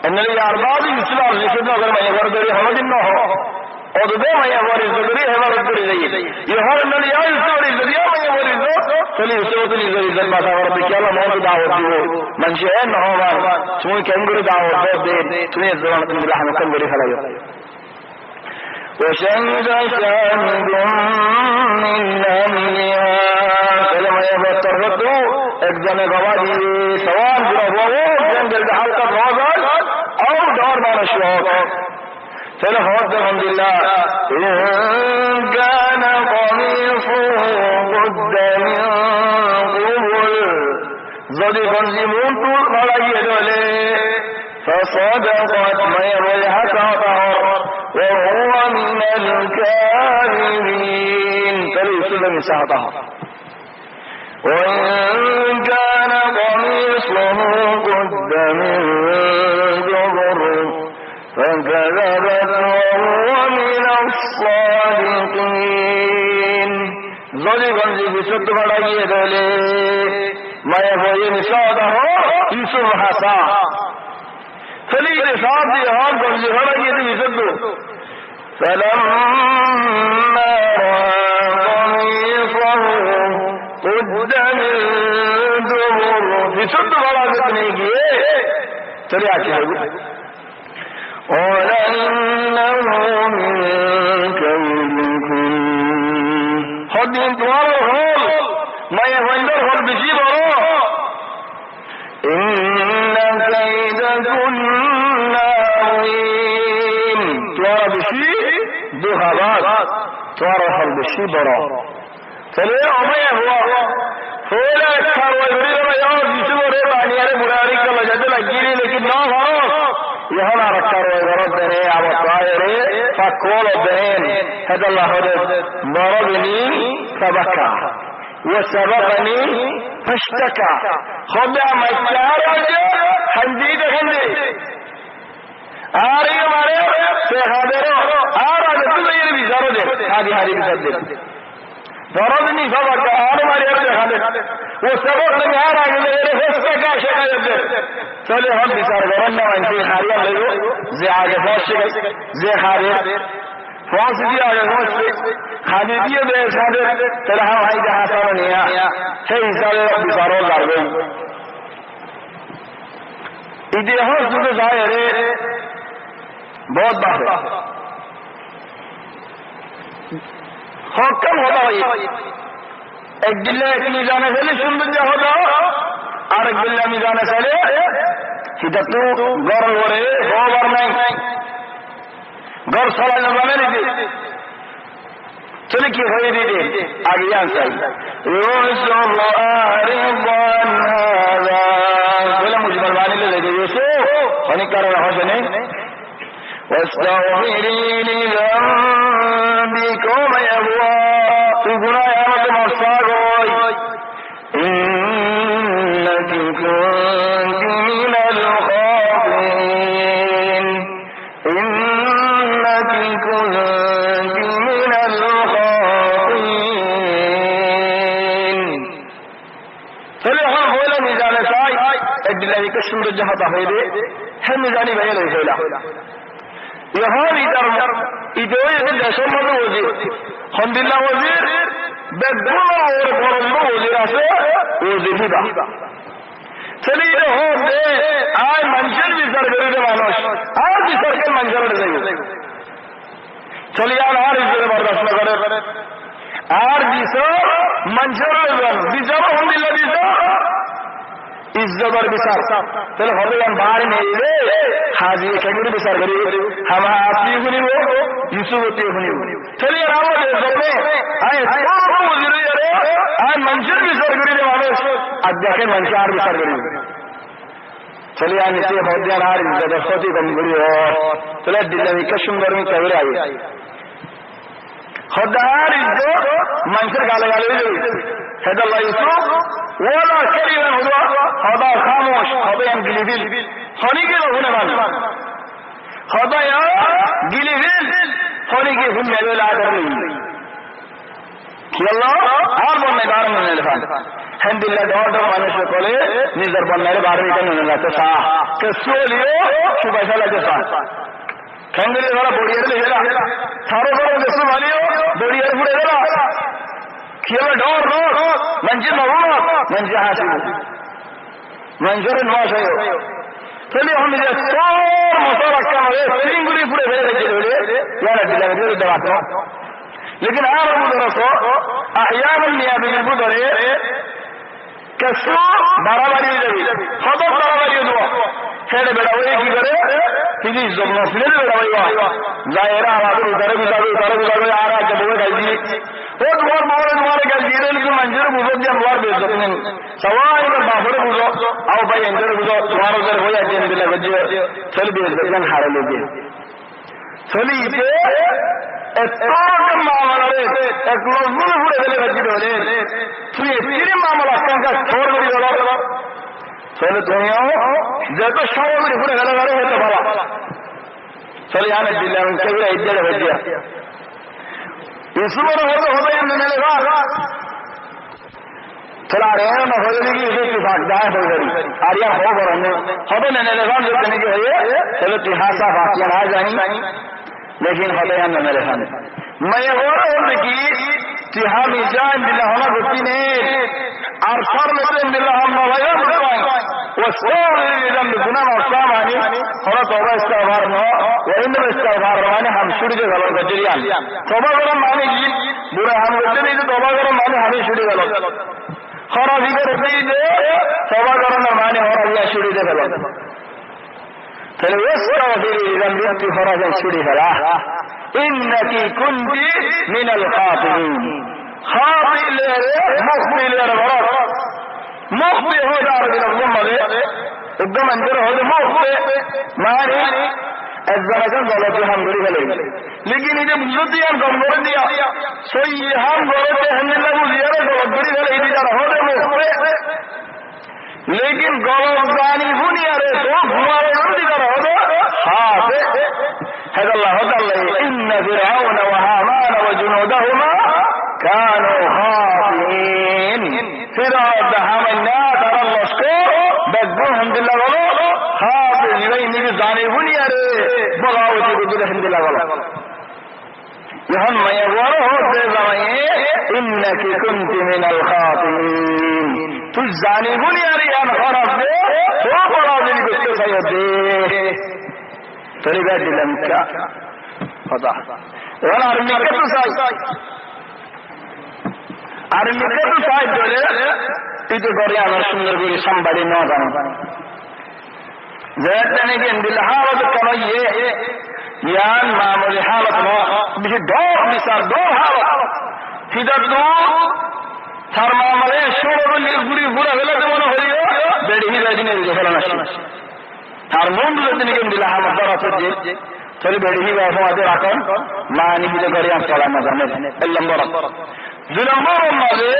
इन्हें अरबाब इस्लाम लिखित अगर मैं घर दे हमदिन न हो और दे मैं और इज्जत दे हमारे ऊपर जाइए ये हर नल या इज्जत मैं और इज्जत चलिए उसको तो इज्जत बात और क्या ला मौत दावत दियो मंशे न हो तुम्हें केंगुरु दावत दे तुम्हें जवान तुम रहमत मेरे खलायो وشهد شاهد من أهلها فلما يفترضوا اجزم غوادي سواء جرهوه جنجل حلقة غازل أو دار ما نشوق فلحوظ الحمد لله إن كان قميصه قد من قبل زدي خنزمون طول خلقه دولي فصدقت ما يبلحك وطهر وهو من الكاذبين فليسد نساءها وإن كان قميصه قد من دبر فكذبت وهو من الصادقين زوجي غنزي بسد بڑائیے دولے ما يبلحك نساءها يوسف حسا فليل صاحب دي هان غنزي بڑائیے دي بسدو فلما قميصه قد من دبر بسد بڑا جتنے کیے چلے آچے قال إنه من كيدكم خد انتوار الخول ما يفندر خل بشي برو إن كيدكن عظيم توار بشي دو خبات توار خل بشي برو چلے عمي هو فولا اکھار وزریر میں یاد جسم و ریب آنیارے مراری کا لجد لگیری لیکن نا خروس يهنا ركار ويغردني على الطائر فكول الدين هذا الله ضربني فبكى وسبقني فاشتكى خبع مكارج حنديد هندي آري ماري سيخادرو آرى جتو بيزارو دي هذه بسدد ضربني فبكى آرى ماري سيخادر وسبقني آرى جتو فاشتكى شكاية چلے ہم بسار گرنا وانسی خاریہ لگو زی آگے فوش گئی زی خاریہ فوش دی آگے فوش خالی دیئے بے خاریہ چلے ہم آئی جہاں سارا نیا چھے حسابے بساروں لار گئی ایدی ہم سوچے ظاہرے بہت بات ہے حکم ہوتا ہوئی ایک دلے ایک میزانے سے لی سندن جا ہوتا آرک بلّہ میزانے سے لے Kita tu gor lore, gor nai, gor soal nabane ni. Chali ki hoye ni आगे आंसर. Yusullah ariban hada. बोला मुझे बलवाने ले लगे यूसु, होने कर रहा हो जने. वास्तगफिरी लिज़ंबिकुम या हुआ. तू गुनाह है मत माफ़ करो. इन्नकी कुंती मिनल खातिइन. इन्नकी कुंती मिनल खातिइन. चले हाँ बोला मिजाने साई. एक दिलावी कश्मीर जहाँ ताहिदे है मिजानी बने नहीं बोला. यहाँ इधर इधर ये जैसे मज़े वज़ीर, हमदिल्ला वज़ीर बेगुना और बरंदो वज़ीर आसे वज़ीर ही बा. चलिए ये हो दे आज मंजर भी सरगरी दे मानोश आज भी सरकर मंजर दे जाइए. चलिए आज इधर बर्दाश्त न करे. आज भी सर मंजर दे भी जब हमदिल्ला भी सर इज्जत और बिसार. चलो हम लोग बाहर नहीं ले हाजी कहीं बिसार करी हम आपकी हुई वो यूसुफ होती हुई. चलिए राम दे सकते आए तो वजीर अरे आज मंशर बिसार करी दे वाले आज देखे मंशार बिसार करी. चलिए आज नीचे बहुत ध्यान आ रही इज्जत सोती कम करी और चले दिल्ली में कश्मीर में कवर आई खुदार इज्जत मंशर गाले गाले हैदर यूसुफ ولا كلمة هذا خاموش هذا ينقلبيل خليقي هنا ماذا هذا ينقلبيل خليقي هم يلو العدرين কি হলো আর বন্যায় বার মনে লেখা হ্যান্ডিল্লা ডর মানুষ বলে নিজের বন্যায় বার মিটা মনে লাগছে সাহ কেসুলিও সুবাইসা লাগছে সাহ হ্যান্ডিলে ধরা বড়িয়ার লেখেলা সারো ধরো কেসু ভালিও বড়িয়ার ঘুরে গেল কি হলো ডর ডর মঞ্জি বাবু মঞ্জি হাসি মঞ্জুরের নোয়াশ হয়ে চলি हम যে তোর মতো রাখা হবে সিঙ্গুলি পুরে ফেলে রেখে দেবে ইয়ারা দিলা দিয়ে দেওয়া लेकिन आप बुजुर्गों को अहयान नियाबी बुजुर्गे कैसे बराबरी देवी सब बराबरी दो हेड बेड़ा हुए की करे किसी जगह से ले बेड़ा हुआ जायरा आवाज़ उधर आ रहा है जब वो गई वो तुम्हारे गल जी रहे लेकिन मंजूर बुजुर्ग जब बार बेइज्जत नहीं सवाल में बाबरे बुजुर्ग आओ भाई अंदर बुजुर्ग तुम्हारे उधर हो जाए दिन दिला बजे चल बेइज्जत नहीं हारे लोगे चली इसे एक मामला एक लोग पूरे गले बच्चे बोले तुम तेरे मामला का छोड़ बड़ी बोला चलो दुनिया जब तो शव बड़ी पूरे गले गले है तो भला चलो यहाँ में दिल्ली में कभी इज्जत हो गया इसमें होते हैं मैंने कहा थोड़ा रेन हो जाएगी इसे किसान जाए हो गई आर्या हो गए होते मैंने लगा जो कहने की है चलो तिहासा बाकियां आ जाएंगी लेकिन होते हैं मेरे सामने मैं ये बोल रहा हूँ कि तिहा मिजान दिल्ला होना गुस्ती ने अरसर में दिल्ला हम नवाया बुलवाएं वो सोल इधर गुना मौसम आनी होना तोबा इसका बार न वो इंद्र इसका बार माने हम शुरू के गलों का जरिया तोबा करो माने की बुरा हम बोलते नहीं तो तोबा करो माने हमें शुरू गलों होना भी कर रही दे तोबा करो ना माने होना भी शुरू दे गलों فليستغفر لذنبك فرجا شريفا إنك كنت من الخاطئين خاطئ مخطئ للغرض مخطئ هو دار من الضمة الضمة انجر هو مخطئ معني الزمكان غلط هم غريب لك लेकिन ये बुजुर्ग हम गंभीर दिया सोई हम गलत है हमने लोग जियारे गलत गरीब है इधर जा रहा है मुझे लेकिन गलत जानी हुनी अरे तो हमारे नंदी कर रहा है हाँ هذا الله إن فرعون وهامان وجنودهما كانوا خاطئين فرعون هامنا ترى النسكو بدهم بالله غلط خاطئ لين نبي زاني هني أري بغاوتي بدله الحمد لله غلط يهم ما يغوره زمانه إنك كنت من الخاطئين تزاني هني أري أنا خراب ده هو خراب لي بس سيده طريقة دلمكا فضح وانا أرميكا تساعد دولي إذا قرية أنا سندر قولي somebody not on ذاتني كن بالحالة كما يان معمول حالة ما بشي دور مثال دور حالة إذا دور ثار معمولي شورو اللي قولي بورا غلط وانا هليو بڑی ہی راجنے دے فلا نشي আর মন যদি কেন দিলা আমার দ্বারা সজ্জে চলে বেড়ে হিবা আমাদের রাখুন মানি বিলে করে আম চলা না জানেন এক নম্বর দুই নম্বর মাঝে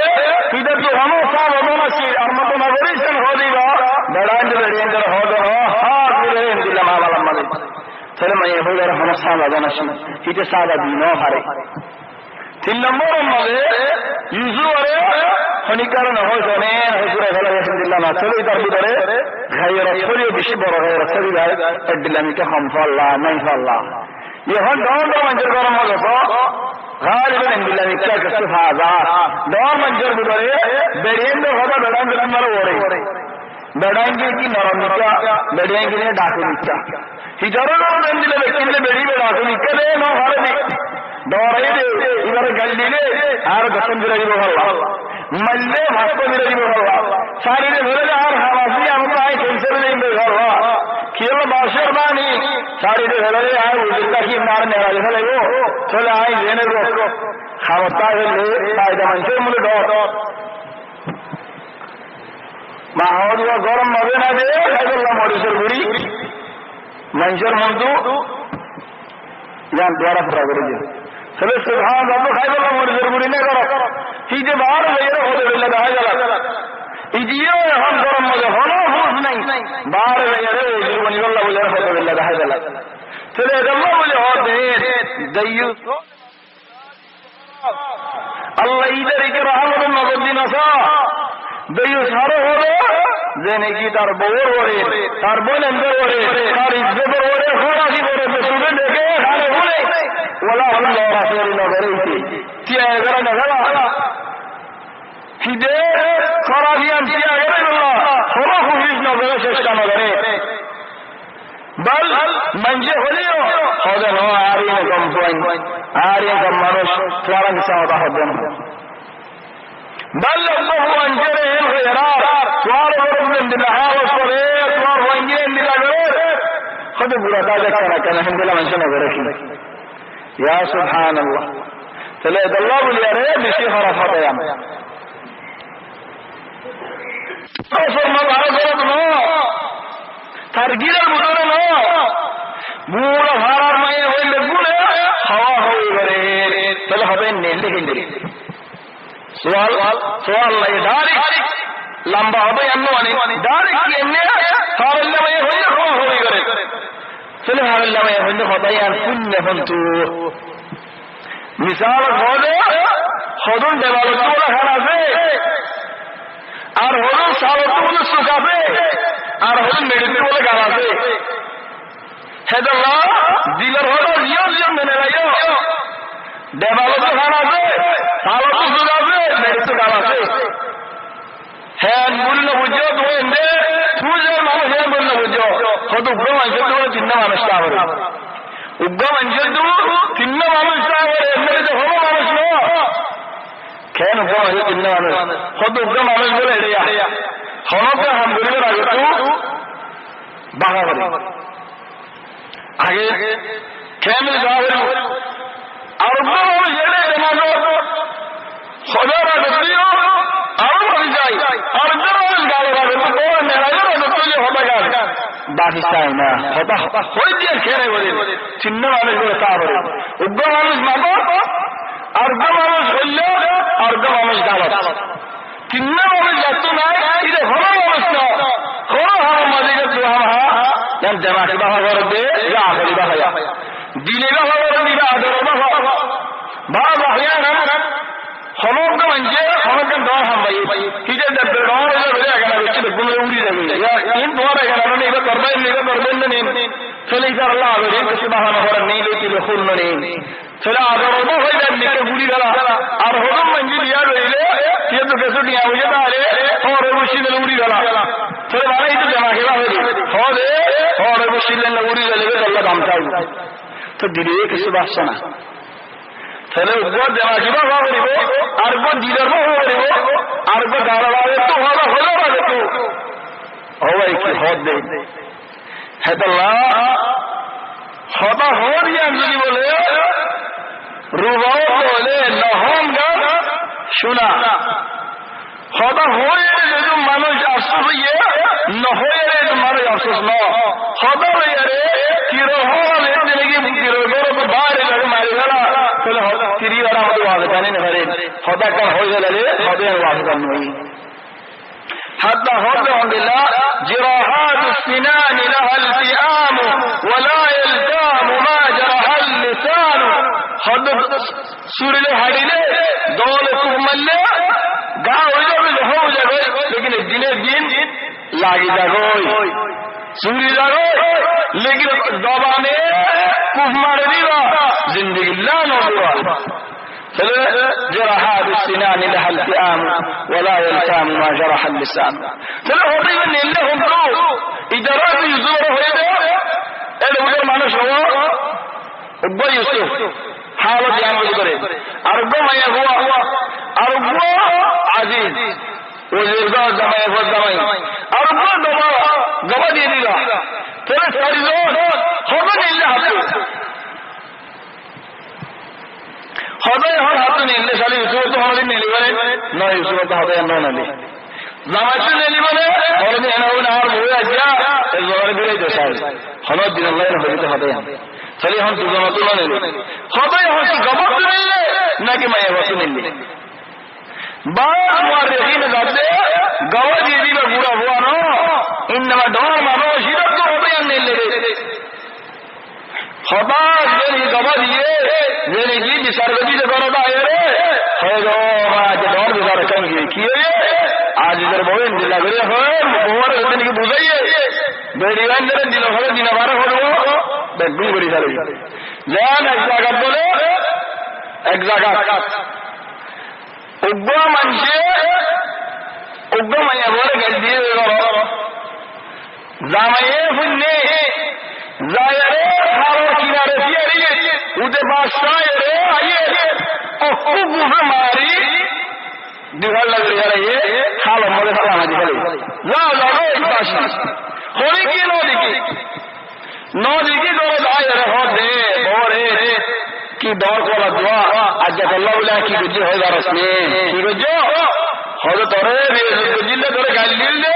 ইদা তো হামো সব মনসি আর মত না বরিশন হদিবা বড়াঞ্জ বেড়েঞ্জ হদ হ্যাঁ দিলে দিলা মাওলা মাঝে চলে মাই হইলার সমস্যা জানাসি ইতে সাদা দিনো হারে তিন নম্বর মাঝে ইউজু আরে হনিকারণ হয় জানেন হুজুরে ভালো আলহামদুলিল্লাহ না চলে তার ভিতরে غير رسولي بشبر غير رسولي الدلاميك خمس الله من الله يهون دون منجر قرم وقفا غالبا ان دلاميك كسف هذا دون منجر بدره برين دو خدا بدان بدان مر وره بدان کی نرميكا بدان کی ڈاکونيكا हिजारो लोग ان دل व्यक्ति ने बेड़ी में ڈاکونيكا दे नो हारे दे दौरे दे इधर गल्ली ले आर गतन बिराजी बोला मल्ले भाषा बिराजी बोला सारी ने बोले यार हवासी हमको आए कैंसर नहीं बोला खेल बादशाह बानी सारी ने बोले यार उधर की मारने वाले है वो चले आए लेने को खावता है ले फायदा मंचे मुझे डॉट माहौल का गरम मजे ना दे अल्लाह मोरीसर गुड़ी मंचर मंदू जान द्वारा पूरा कर दे चले सुभान अल्लाह खाइबल्लाह मोरीसर गुड़ी ने करो सीधे बाहर ले होते लगा है जला इजियो हम गरम मजे होना होश नहीं बाहर ले रे जीवन अल्लाह बोले होते लगा है जला चले अल्लाह बोले होते दय्युस আল্লাহ ঈদেরকে রহমতের নজর দিন আসা দেয় সারো হলো যে নাকি তার বউর ওরে তার বোনেদের ওরে তার ইজ্জতের ওরে খরাসি করে শুনে দেখে খানে বলে ওলা আল্লাহ রাসূল নগরে তিয়া এগারা নগরা হিদে খরাসিয়ান তিয়া এগারা হলো হুইজ নগরে চেষ্টা নগরে বল মঞ্জে হলেও হবে না আর এরকম পয়েন্ট আর এরকম মানুষ ফরান চাওয়া হবে না بل الله انجره الخيرات سوال ورد من الحال والصغير سوال وانجره من الغير خذ برادا ذكرنا كان الحمد لله من شنو غيرك يا سبحان الله فلاد الله باليريد بشيخ رفض يا أصر ما بعرف ما ترجيل المدن ما بولا فارار ما يهون لقوله خوا هو غير فلا هبين نيل هندري سوال لای دارک لمبا হবে এমনি دارک এমনি হারল্লা মে হইলে হই করে চলে হারল্লা মে হইলে খোদাই আর পুণ্য হন্তু মিসাল হদে হদন দেওয়ালে তোরা হারাবে আর হদন সালত বলে সুকাবে আর হদন মেডিতে বলে গালাবে হেদাল্লাহ দিলের হদন জিও মেনে লাইও দেওয়ালে তো হারাবে সালত সুকাবে মেডিতে গালাবে হ্যাঁ বলল বুঝো তুমি এনে তুই মানুষ হ্যাঁ বলল বুঝো কত উগ্র মানুষ তুমি তিন মানুষটা হবে উগ্র মানুষ তুমি তিন মানুষটা হবে এমনি তো হবো মানুষ না কেন উগ্র মানুষ তিন মানুষ কত উগ্র মানুষ বলে এড়িয়া হনকে হাম বলবে আগে তো বাঘা করে আগে কেন যাওয়া আর উগ্র মানুষ এড়ে মানুষ সদর দিও আর বলে যাই আর মানুষ গাড়ি গাড়ি তো বড় মেলায় তো তুই হবে গান বাকিস্তান না হতা হই দিয়ে খেলে বলে চিহ্ন মানুষ বলে তা বলে উগ্র মানুষ মাগো আর উগ্র মানুষ হইলে আর উগ্র মানুষ গালাত চিহ্ন মানুষ যত নাই এটা হলো মানুষ না হলো হারা মালিকের দোহা জান জামাতে বাবা করে দে ইয়া আখরি বাবা দিলে বাবা করে দিবা আদর বাবা বাবা হইয়া না হলকে মঞ্জে হলকে দোয়া হামাই কিজে দে দোয়া রে বলে গেল বিচ্ছিত গুলো উড়ি যাবে ইয়া তিন দোয়া রে গেল না এটা করবেন না চলে ইসার আল্লাহ আগে কিছু বাহানা করে নেই লেকি খুল নেই চলে আদর ওবা হই যায় নিকে গুড়ি গেল আর হলকে মঞ্জে দিয়া রইলে কে তো কেসু দিয়া হয়ে তারে ওরে মুশিদ উড়ি গেল চলে মানে তো জমা গেল হবে ওরে মুশিদ উড়ি গেলে আল্লাহ দাম চাই তো দিলে কিছু বাসছে না তাহলে উপর দেওয়া যাবে ভাবরিব আর উপর দিদার ভাবরিব আর উপর গাড়াবারে তো হলো বাজে তো হবে কি হদ দে হেদাল্লাহ হতা হদ ইয়ান যদি বলে রুবাও বলে নহম গান শোনা হতা হয়ে যদি মানুষ আফসোস হইয়ে নহয়ে যদি মানুষ আফসোস ন হতা হইয়ে রে কিরহম এতে নাকি কিরগর তো বাইরে লাগে মারি গেল তাহলে তিরিয়ারা আমাদের ওয়াজ জানেন ঘরে হতা কার হয়ে গেলে হবে ওয়াজ জানি حتى هذا الحمد لله جراحات السنان لها التئام ولا يلتام ما جرح اللسان هذا سورة الحديث دول كمله گاہ ہو جائے لیکن دن لاگی جاگوئی سوری جاگوئی لیکن زبانے کف مارے دیوا زندگی لان ہوا جراحات السنان لها التئام ولا يلتام ما جرح اللسان چلو ہوتے ہیں نیلے ہم تو ادارات یوزور ہوئے دے اے لوگوں مانوش ہوا ابا یوسف حالت جان کرے اربو میں ہوا اربو عزیز وزیردار جمعے وہ جمعے اربو دما گوا دے دیگا تیرے ساری زور ہوتے نیلے ہاتھ হদাই হর হাত নিলে শালি ইউসুফ তো হদিন নেলি বলে না ইউসুফ তো হদাই না নেলি জামাতে নেলি বলে হদিন এনা হইনা আর হয়ে আজা এই জোরে দিলে দশাই হলদ দিন আল্লাহ হইতে হদাই শালি হন তো জামাতে না নেলি হদাই হর কি গবত নিলে নাকি মায়ে ওয়াসু নিলে বাদ মুআররিখিন জাতে গওয়া দিয়ে দিবা পুরা হুয়া না ইনমা দর মানো শিরক তো হদাই নিলে হতাশ যদি গবা দিয়ে যদি কি বিচারগতি যে করো তাই রে হয়ে যাও দেখান কি আজ এদের বউ দিলা করে হয় বউর কি বুঝাইয়ে বেড়ি গান ধরে দিল হবে দিন বারো হলো বেগুন করি ফেলে যান এক জায়গা বলে এক জায়গা উগ্র মানুষে উগ্র মাইয়া বলে গেল দিয়ে জামাইয়ে শুনলে যায় রে খাওয়ার কিনারে দিয়ে উঠে বাসায় রে আইয়ে মারি দিঘার লাগে যারা খালো মরে খালা মাঝে ফেলে যাও যাও এই পাশে হরি কি নদী কি করে যায় রে হদে বরে কি দর করা দোয়া আজ আল্লাহ বলে কি বুঝি হয়ে যাস নে কি বুঝো হলে তোরে বুঝিলে তোরে গালি দিলে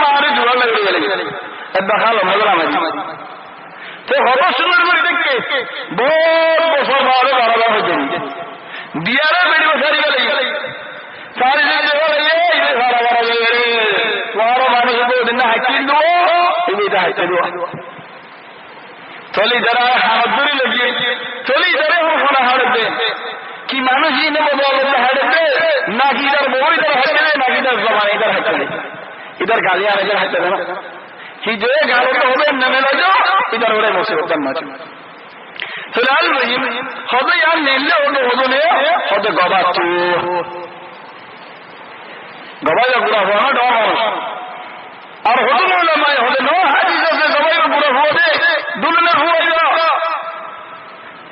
মারি দিঘার লাগে গেলে একবার খালো মজরা মাঝে তো হলো সুন্দর করে দেখে বড় বছর বারে বারবার হয়েছে দিয়ারে বেড়ি বসারি গেলে সারি সারা বারা গেলে তোমারও মানুষ দিন হাঁকিয়ে দেবো এটা হাঁকিয়ে দেবো চলি যারা হাত ধরে লেগে চলি যারা ওখানে হাড়বে কি মানুষই নেবো বলতে হাড়বে নাকি তার বই তার হাঁটে নাকি তার জমান এটার হাঁটে এটার গালি আর এটার হাঁটে না কি যে গাড়িটা হবে নেমে যাও এটার ওরে বসে করতাম মাঝে ফিলহাল রহিম হদে আর নিলে ওটা হদো নে হদে গবা তু গবাই গুড়া হওয়া না মানুষ আর হদো নইলে মায় হদে ন হাদিস আছে গবাই গুড়া হওয়া দে দুলনের হওয়া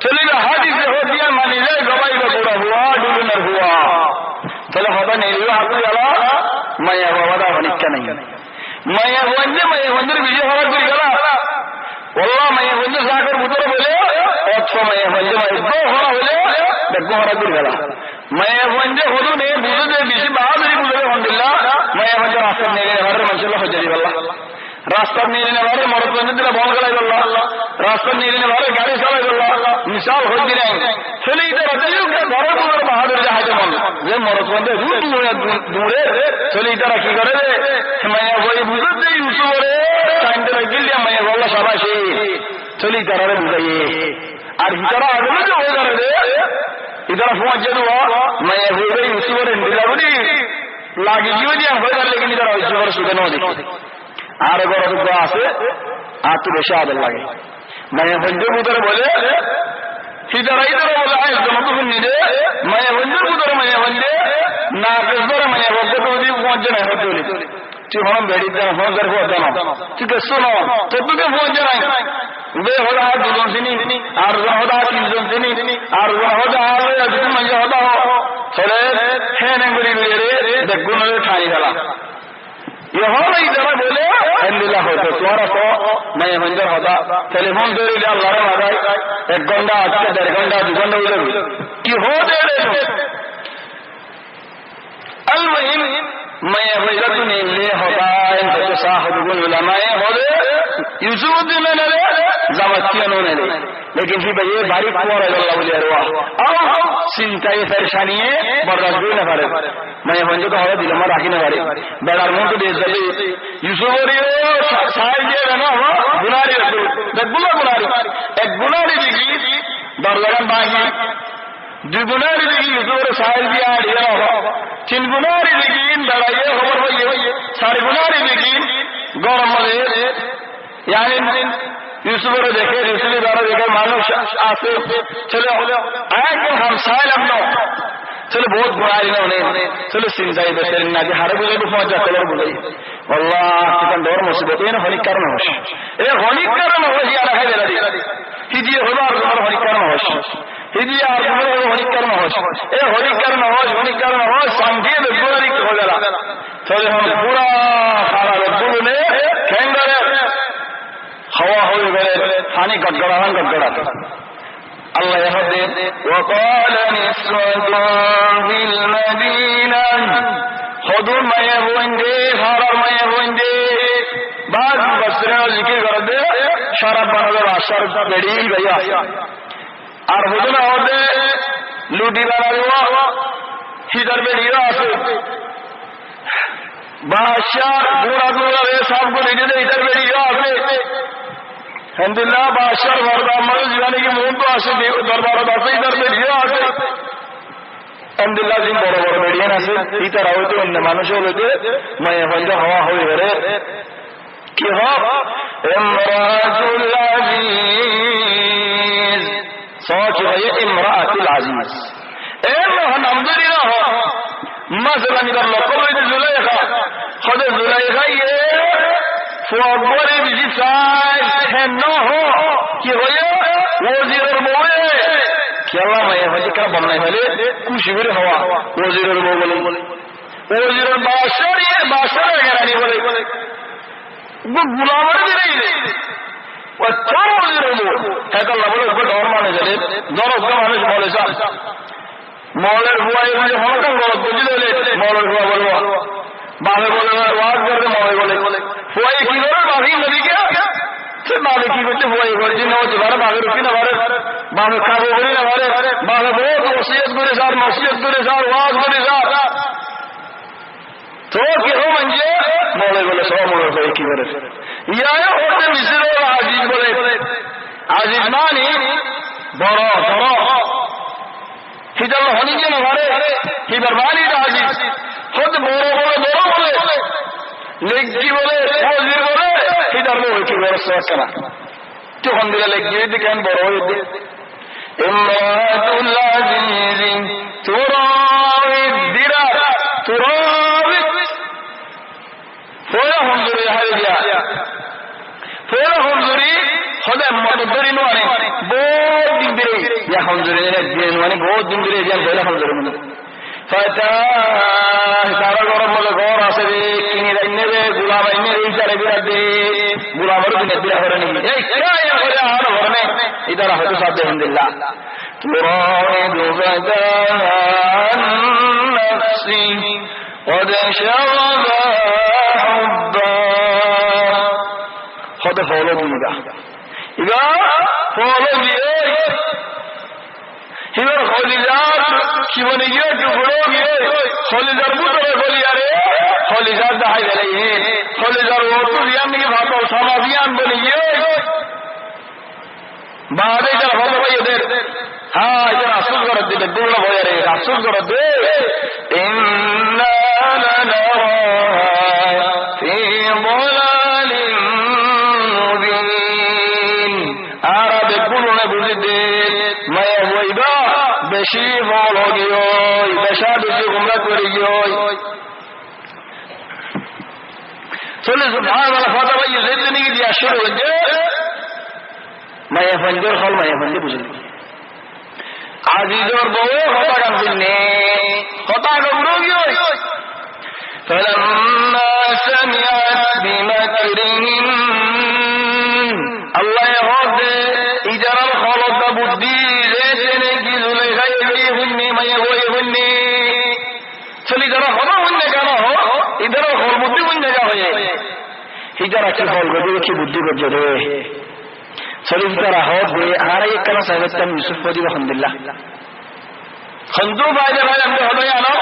চলে গেল হাদিসে হদিয়া মানিলে গবাই গুড়া হওয়া দুলনের হওয়া তাহলে হদে নিলে হাতু গেল মায়া বাবাদা অনেকটা নাই মায়া বন্ধের বিজয় হওয়ার করে গেল বললাম মায়া বন্ধু সাগর ভিতরে বলে মায়া বন্ধে হরা হলে বেগ হরা করে গেল মায়া বন্ধে হদু নে বুঝে বেশি বাহাদুরি বুঝে আলহামদুলিল্লাহ মায়া বন্ধে রাস্তা নিয়ে গেলে ঘরের মানুষের হজে দিল রাস্তা নিয়ে গেলে ঘরে মরদ বন্ধে দিলে বল গেলাই গেল রাস্তা নিয়ে গেলে ঘরে গাড়ি চালাই গেল মিশাল হজি নাই ছেলে ঘরের পুরো বাহাদুরি হাতে মন যে মরদ বন্ধে দূরে ছেলে ইতারা কি করে মায়া বই বুঝতে ইউসুফরে টাইমটা লাগিয়ে দিয়া মায়া বললো সবাই সে চলি তারা বুঝাইয়ে আর ইতারা আগলে যে হয়ে যাবে ইতারা পৌঁছে দেবো মায়া বই ইউসুফরে দিলাবনি লাগিয়ে দিয়া হয়ে যাবে লেকিন ইতারা ইউসুফরে সুদে নেওয়া দেখি আর বড় দুঃখ আছে আর তো বেশি আদর লাগে মায়া বন্ধুর ভিতরে বলে ইতারা বলে একদম তুমি নিজে মায়া বন্ধুর ভিতরে মায়া বন্ধে না ধরে মায়া বলতে তুমি পৌঁছে নাই হতে বলি তুই হম বেড়ি ফোন করে জানো তুই শোনো তো তোকে ফোন জানাই বে হলো আর দুজন চিনি আর হদা তিনজন চিনি আর হদা মাঝে হদা চলে হ্যাঁ নেগুলি দেখুন ঠাই গেলাম यहोवा इधर बोले अल्लाह होता तुम्हारा तो मैं मंजर होता टेलीफोन दे रही अल्लाह रे मारा 1 घंटा आज 1.5 घंटा 2 घंटा उधर कि हो दे रहे अलमुहिम मैं वजह ने ले होता इन तो साहिबुल उलमा हो दे यूसुफुद्दीन ने ले जमातियों ने ले लेकिन फिर ये बारीक हुआ अल्लाह बोले अरवा अब चिंता ये परेशानी है बर्दाश्त भी न करे मैं बंजो का हो दिल में राखी न करे बेड़ार मुंह तो दे दे यूसुफ रे साहिब जे है ना गुनारी गुनारी एक गुनारी दिखी डर लगन बागी दो गुनारी दिखी यूसुफ रे साहिब भी आ दिया हो 3 गुनारी दिखी लड़ाई खबर होई सारी गुनारी दिखी गरम में यानी यूसुफ रे देखे यूसुफ द्वारा देखे मानुष आसे चले आके हम साइलम नो चलो बहुत बुराई ना उन्हें चलो सिंचाई दे तेरे ना हर बुले को पहुंच जाते हैं बुले अल्लाह कितन दौर मुसीबत है ना होनी करना होश ए होनी करना होश यार है जरा कीजिए होगा और होनी करना होश कीजिए और होनी करना होश ए होनी करना होश समझिए बुराई हो गया चलो हम पूरा सारा रब्बुल ने खेंगरे हवा हो गए पानी गड़गड़ा الله يهدي وقال نسوة في المدينة خذوا ما يهوندي خارر ما يهوندي بعد بسرعة ذكر کرده شراب بنده باشر بڑی گیا اور خودنا ہوتے لوٹی بنا دوا ہیدر بڑی راسو باشر گورا رے صاحب کو نہیں دے ہیدر بڑی راسو alhamdulillah बादशाह वरदा मर्ज यानी कि मुंह तो आसे दरबार दाते इधर में दिया आसे আলহামদুলিল্লাহ যে বড় বড় মেডিয়ান আছে তারা হইতে অন্য মানুষের হইতে মায়া ফঞ্জা হওয়া হয়ে গেলে কি হোক ইমরাতুল আজিজ সচ হয়ে ইমরাতুল আজিজ আলহামদুলিল্লাহ مثلا اذا لقيت زليخه خد زليخه فوقوري بيجي ساي هنو কি হয়ে ওজিরের বউ কি আল্লাহ মায়া হচ্ছে কার বন্যাই হলে কুশিবির হওয়া ওজিরের বউ বলে ওজিরের বাসার গেরানি বলে গুলামের দিলেই ও তোর ওজিরের বউ হ্যাঁ আল্লাহ বলে ওকে ডর মানে গেলে দরজা মানুষ বলে স্যার মৌলের ভুয়াই বলে হলকান গলত বুঝি দিলে মৌলের ভুয়া বলবো বামে বলে ওয়াজ করবে মৌলে বলে ভুয়াই কি করে বাকি নদীকে সে বামে কি করতে ভুয়াই করছি না হচ্ছে ভারে বাঘের উঠি না ভারে বামে খাবো করি না ভারে বামে বহুত ওসিয়ত করে স্যার নসিয়ত করে স্যার ওয়াজ করে স্যার তো কি হো মানে মৌলে বলে সব মৌলে ভুয়াই কি করে ইয়ায় হতে মিশরে আজিজ বলে আজিজ মানে বড় হিজাল হনিকে না ঘরে হিবার বাড়ি আজিজ খুদ বড় বলে লেগজি বলে ওজির বলে হিজার বউ কি ব্যবস্থা করা তখন দিলে লেগজি দেখেন বড় হইতে ইমরাতুল আজিজ তুরাউদ দিরা তুরাউদ ফোরা হুজুরি হারিয়া ফোরা হুজুরি হলে মদরি নোয়ানে বহুত দিন ধরে ইয়া হুজুরি দিন মানে বহুত দিন ধরে যান ফোরা হুজুরি মানে ফাতা সারা গরম বলে ঘর আছে রে কিনি রাইনে রে গোলাম আইনে রে ইজারে বিরাদে গোলামের দিনে বিরা করে নি এই কায়া করে আর ঘরনে ইদারা হতে সাথে আলহামদুলিল্লাহ তুরাউদু ফাদান নাফসি قد شغب حبا خد فولو দিগা ইগা ফলো দিয়ে হিবার খলিজাত জীবনে গিয়ে টুকরো গিয়ে খলিজার বুতরে খলিয়ারে খলিজাত দাহাই গেলে খলিজার ওটু দিয়ান নাকি ভাতো সমাধিয়ান বলে গিয়ে বাদে যারা ভালো ভাই এদের হ্যাঁ এদের আফসোস করে দিবে দুর্ল ভয়ে রে আফসোস করে দে ইন্না লানারা ফি দালালিন মুবিন আরাবে গুণে বুঝি দে মায়া হইবা বেশি ফল গিয়ে বেশা বেশি গুমরা করে গিয়ে চলে সুবহানাল্লাহ ফাতা ভাই জিন্দগি দিয়া শুরু হয়েছে মায়া ফঞ্জর ফল মায়া ফঞ্জে বুঝলি আজিজর বউ হতাগান শুননে হতাগান রোগী فلما سمعت بمكرهن الله يهود إجرى الخلط بدي زيتين كيزو لغاية هني ما يهوي هني فلإجرى خلط هني كانوا إجرى الخلط بدي هني كانوا إجرى كي خلط بدي كي بدي بجره فلإن ترى هود دي هارا يكنا سيغتم يوسف ودي الحمدلله خندو بايدة بايدة عمد هدو يانا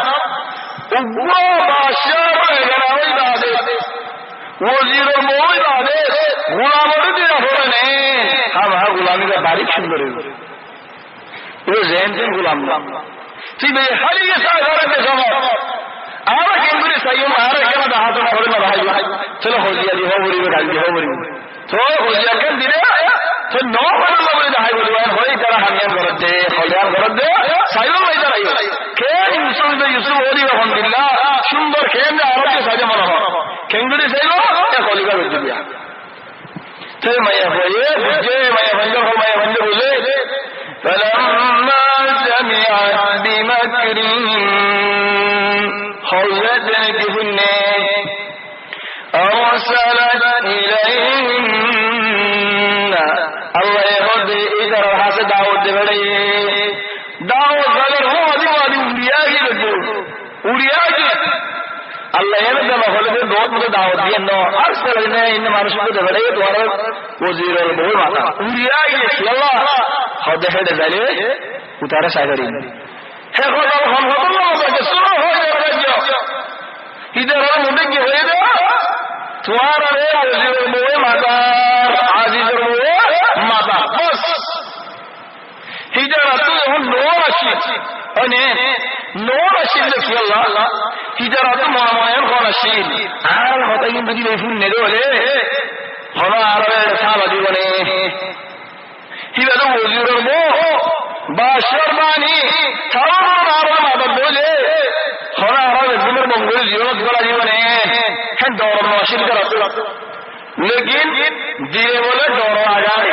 اگو باشار غناوی دادے وزیر الموی دادے غلام ردی رفرنے ہم ہاں غلامی کا باریک شندر ہے وہ ذہن سے غلام تی بے حالی یہ ساگارت سمر آرہ کندری سیم آرہ کنا دہاتو نفرنا بھائی چلو خوزیا دی ہو بری میں ڈال دی ہو بری تو خوزیا کن دینے تو نو فرما بری دہائی بلیوان ہوئی کرا ہمیان کرد دے خوزیان کرد دے سائلوں میں ادھر آئیو کین یوسف یوسف ہولی الحمدللہ সুন্দর খেয়ে আরোগ্য সাজে মনে হয় কেঙ্গুরি চাইল কলিকা বেঁচে দিয়া তো মায়া হয়ে বুঝে মায়া ভঞ্জর হল মায়া ভঞ্জ বুঝে فلما سمعت بمكرهن خرجت بهن أرسلت إليهن الله يهد إذا رحس دعوت بڑے دعوت بڑے ہو آدھی آدھی اڑیا گی لگو اڑیا گی আল্লাহ এর দেওয়া হলে বহুত মতো দাওয়াত দিয়ে নো আর চলে না ইন মানুষকে দেবে তোমার ওজিরের বউ মাতা উড়িয়া গেছে আল্লাহ হদে হেডে যাইলে উতারে সাগরি হে খোদা হম হতো না বলে শুনো হয়ে যাবে ইদার মধ্যে কি হয়ে যায় তোমার আরে ওজিরের বউ মাতা আজিজের বউ মাতা বাস হিজারা তুই হন নো আসি অনে নোর আসিল কি আল্লাহ হিজারত মহামায়ন হন আসিল আর হতা কিন্তু যদি ফুল নেড়ে হলে হন আর সাবা জীবনে হিবাদ ওজুরের মো বাসর বাণী সারা আর মাদক বলে হন আর জীবনের মঙ্গল জীবন গলা জীবনে হ্যাঁ দৌড় আসিল করা लेकिन दिए बोले डोर आ गए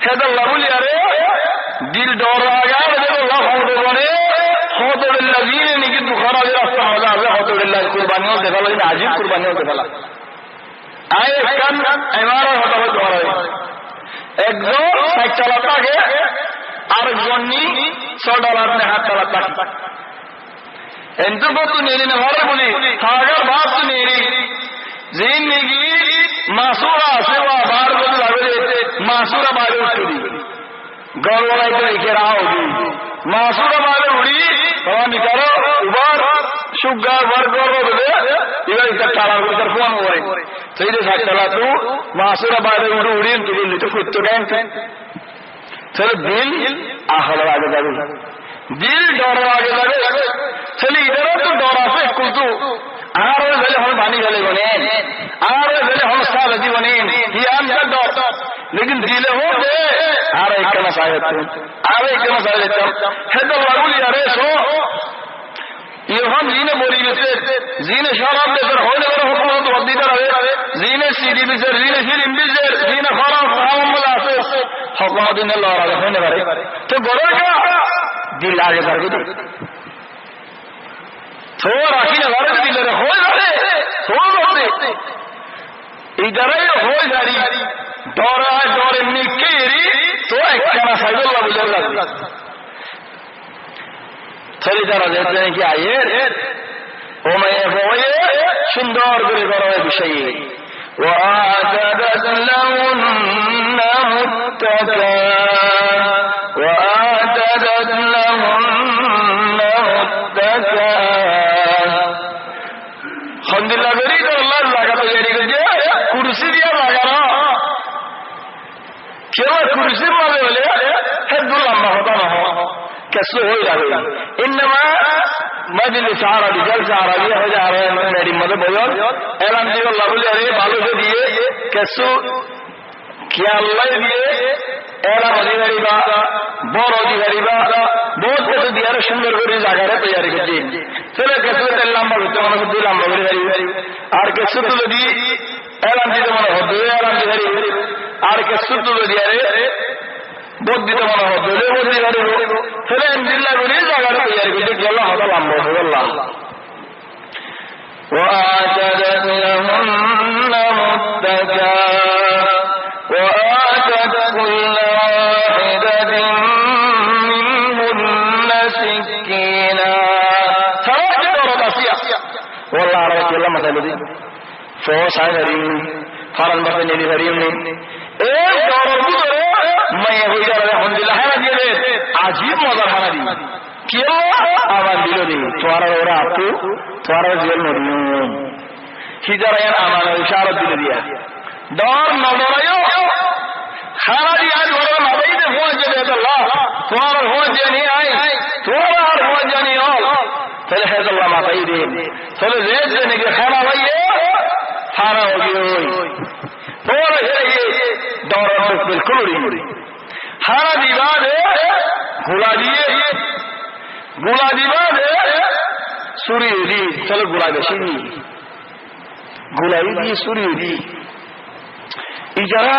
है तो लबुल यारे दिल डोर आ गया देखो अल्लाह होते बने होते लजीन निकी दुखारा दे रास्ता मजा आ गया होते अल्लाह कुर्बानियों देखा लेकिन अजीब कुर्बानियों देखा आए कन इमारत होता हुआ डोर एक दो साइड चलाता के और जोनी $100 ने हाथ चलाता इंतु को तू नेरी ने मारे बोली सागर बाप तू नेरी जिंदगी मासूरा सेवा बार बदल लगे मासूरा बारे उड़ी गौरवाई तो लिखे रहा होगी मासूरा बारे उड़ी भगवान निकालो उबर शुगर वर्ग इधर इधर चाला इधर फोन हो रहे सही से चला तू मासूरा बारे उड़ी उड़ी तुझे लिटो खुद तो गए चलो दिल आहल आगे लगे दिल डर आगे लगे चलिए इधर तो डरा से कुल तू आरे वेले हम पानी गले बने आरे वेले हम सालजी बने ये हम कर दो लेकिन दिले हो दे आरे एक ना सायत आरे एक ना सायत है तो लागुल यारे सो ये हम जीने बोली से जीने शराब में सर होने वाला हुक्म तो वदी तर है जीने सीधी भी सर जीने सीधी भी सर जीने खराब हम मुलासे हुक्म दिन अल्लाह वाले होने वाले तो गोरा का दिल आगे कर दो थोड़ा ही ना वाले दिल रे हो जाते थोड़ा होते इधर हो जारी डोरा डोरे निकेरी तो एक ना साइडल बुझा चली तरह देते हैं कि आइए ओ मैं होए सुंदर करे करो विषय وَآتَدَتْ لَهُنَّ مُتَّكَأً وَآتَدَتْ لَهُنَّ مُتَّكَأً खंदिला गरी तो अल्लाह लगा तो यारी करके कुर्सी दिया लगा ना क्यों कुर्सी वाले वाले है दूर लंबा होता ना हो कैसे हो जाएगा इनमें मजलिस आ रहा जल से आ रहा हो जा रहा है मेरी मदद बोलो ऐलान दियो अल्लाह बोले अरे बालों से दिए कैसे क्या अल्लाह दिए ऐलान अधिकारी बा बोर अधिकारी बा बहुत कैसे दिया रे सुंदर करी जागा रे तैयारी करती चलो कैसे तेल लंबा होते मन को दिल लंबा करी और कैसे तो दी ऐलान दिए मन हो दो ऐलान दिए और कैसे तो दिया रे बहुत दिते मन हो दो वो दिया रे चलो इन दिल करी जागा रे तैयारी करती अल्लाह हदा लंबा हो अल्लाह وآتت لهن متكئا وآتت كل واحدة منهن سكينا سواء رضاسية والله عربك الله مثلا دي فوس عين هريم فارن بطن يلي هريم ايه دورو بدره मैं होई जा रहा हूं दिला है ना दिए अजीब मजा है ना दी क्यों आवाज दिलो दी तुम्हारा ओरा आपको तुम्हारा जेल में दियो हिजरा यार आमान इशारा दिल दिया डर न डरायो खाना दी आज बड़ा नबी दे हो जे अल्लाह तुम्हारा हो जे नहीं आई तुम्हारा हो जे नहीं हो चले है अल्लाह माता ही दे चले जेल देने के खाना भाई खाना हो गई थोड़ा ये डर बिल्कुल नहीं खाना दीवार गुला दीवार सूरी दी चलो गुला बेशी गुलाई दी सूरी दी इजरा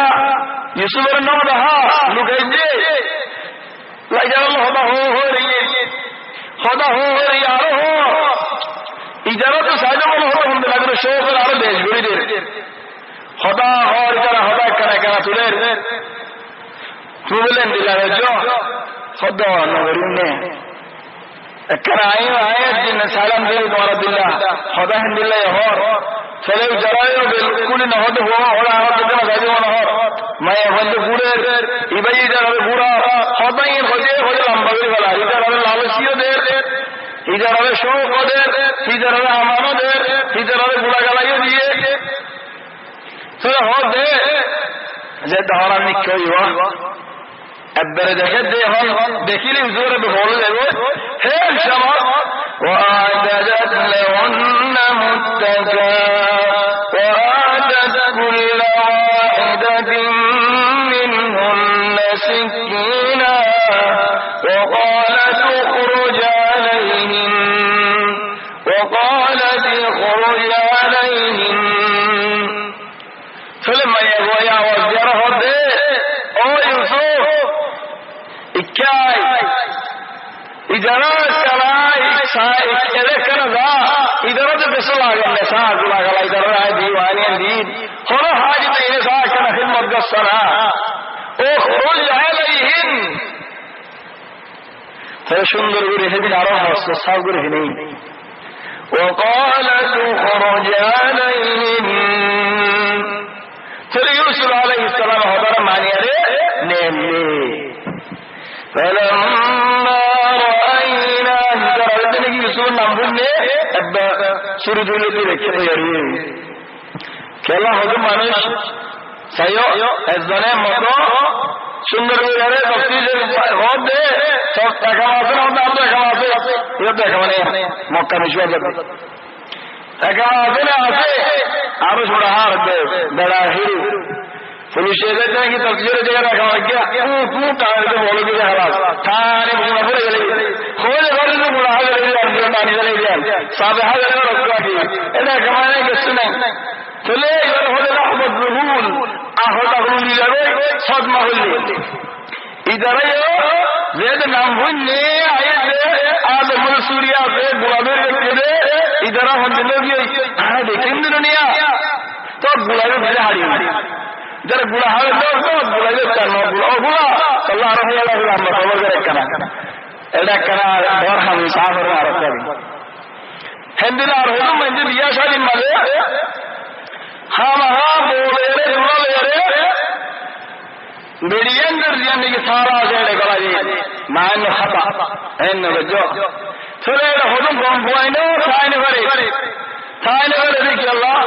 यूसुफ नाम रहा लुगाइजे लाइजरा होदा हो रही है होदा हो रही यारो हो इजरा तो साइड में हो हम लग रहे शो कर आ रहे देश गुरी दे होदा और जरा होदा करा तुले तुले दिला जो होदा नगरी ने कराई आए दिन सालम दे तुम्हारा दिल्ला होदा दिल्ला और चले जरायो बिल्कुल न हो तो हो और आवाज तो ना जाजे ना हो मैं बंद पूरे इबई इधर पूरा होदा ही हो लंबा वाला इधर लालचियो दे इधर शो को दे इधर अमानो दे इधर बुला गलाइयो दिए चलो हो दे जे दहरा निक्यो हुआ একবারে দেখে দেখিলে জোরে বলে দেব হে সমাজ وأعتدت لهن متكئا وآتت كل واحدة منهن سكينا وقالت اخرج عليهن فلما يقول يا وزيره او يوسف اكاي इधर इधर तो बेसो लागल साग लागल इधर दीवानी दीन हर हाज तेरे साग का हिम्मत गसना ओ खोल जाएलहिन हर सुंदर गुरु है दिन आरो हस्त साग गुरु है नहीं وقال تخرج عليهن फिर यूसुफ अलैहिस्सलाम हदर मानिया रे नेले فلما رأينا درجة يوسف نمبرني أبا سورة التي ذكر يريد كلا هذا مانش سيو الزنا مطر সুন্দর করে তফসিলের হদ দে সব টাকা আছে না দাম টাকা আছে এটা টাকা মানে মক্কা বিশ্ববিদ্যালয় টাকা আছে না আছে আর ছোড়া হার দে বড় হিরো पुलिस की तस्वीर जगह रखा क्या तू टायर से बोलो कि हालात थाने बुला पड़े गए खोज वाले से बुला गए नानी चले गए साहब हाल रखा की ऐसा कमाने के सुने चले इधर हो जाए अहमद रुहुल आहता रुली लगे सद महल्ली इधर जेद नाम भुन्ने आए आज सूर्या से बुलावे के इधर हम दिलोगी देखें दुनिया तो बुलावे मेरे हारी जरा बुरा हाल तो बुरा करना बुरा अल्लाह रब्बुल आलमीन मत करना एड़ा करना और हम हिसाब रहा रखा हिंदीला रोज मंदिर दिया शादी मजे हम बोले रे मेरी अंदर जाने की सारा जेड़े गला जी मान खता इन वजो थोड़े होदम कौन बुआइनो साइन भरे देखिए अल्लाह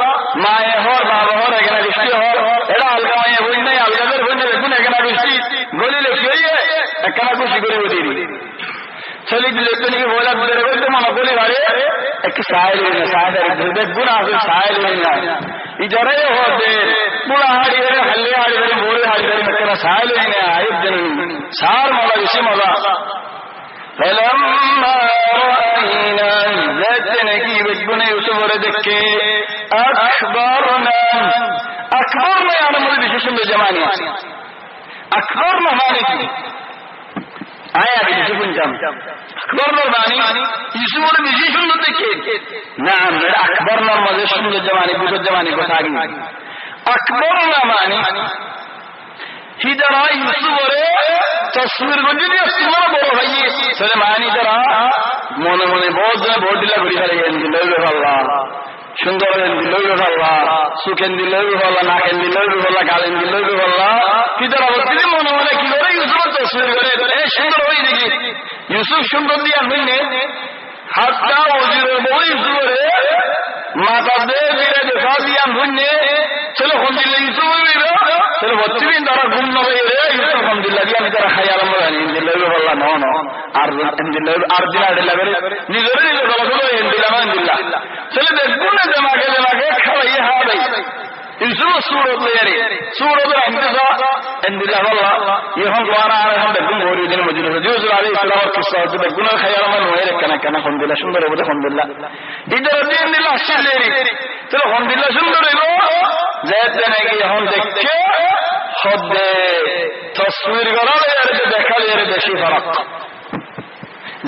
माए हो बाबा हो रखना दृष्टि हो एड़ा अलगा ये हुई नहीं अलगा दर होने देखो ना कहना दृष्टि गोली लेके आई है कहना कुछ गोली होती रही चली लेते नहीं बोला तेरे को तो मानो गोली वाले एक साइल में देख गुना से साइल में इधर ही हो दे पूरा हाड़ी रे हल्ले हाड़ी रे बोले हाड़ी रे कहना साइल में आए जन सार मौला इसी मौला فلما رأينا ذاتنا की बचपने यूसुफ और देखे अखबारना यानी मुझे विशेषण में जमानी अखबारना मानी की आया विशेषण जम अखबारना मानी यूसुफ और विशेषण में देखे नाम मेरा अखबारना मुझे सुंदर जमानी बुजुर्ग जमानी को सागी अखबारना मानी हिजरा यूसुफ और तस्वीर गुंजनी सुमन बोलो भाई सरे मानी जरा মনে মনে বহুত জন ভোট দিলা ঘুরি ফেলে দিলেও ভাল্লা সুন্দর দিলেও ভাল্লা সুখেন দিলেও ভাল্লা নাকেন দিলেও ভাল্লা গালেন দিলেও ভাল্লা কি তারা বলতে মনে মনে কি করে ইউসুফ তসবির করে এই সুন্দর হই দেখি ইউসুফ সুন্দর দিয়া হইনে হাতটা ওজিরে বই ইউসুফরে মাথা দে দিলে দেখা দিয়া হইনে চলো কোন দিলে ইউসুফ হইলো চলো বত্রিন তারা ঘুম না হইরে ইউসুফ আলহামদুলিল্লাহ দিয়া আমি তারা খায়াল মানে দিলেও ভাল্লা না আর দিলেও আর দিলা লাগরে নিজরে নিজে ভালো করে দিলাম আলহামদুলিল্লাহ চলো দেখুন না জমাকে খাওয়াই হারাই ইউসুফ সুরত লেরে সুরত আলহামদুলিল্লাহ আলহামদুলিল্লাহ আল্লাহ ইহন ওয়ারা আর हम দেখুন ওই দিন মজুদ হুজুর আলাইহিস সালাম কিসা হচ্ছে দেখুন খায়াল মানে হয়ে কেন আলহামদুলিল্লাহ সুন্দর হবে আলহামদুলিল্লাহ ইদর দিল্লাহ শিলেরি চলো আলহামদুলিল্লাহ সুন্দর হলো যেতে নাকি এখন দেখছে হদে তসবির গড়ালে আর দেখালে এর বেশি ফারাক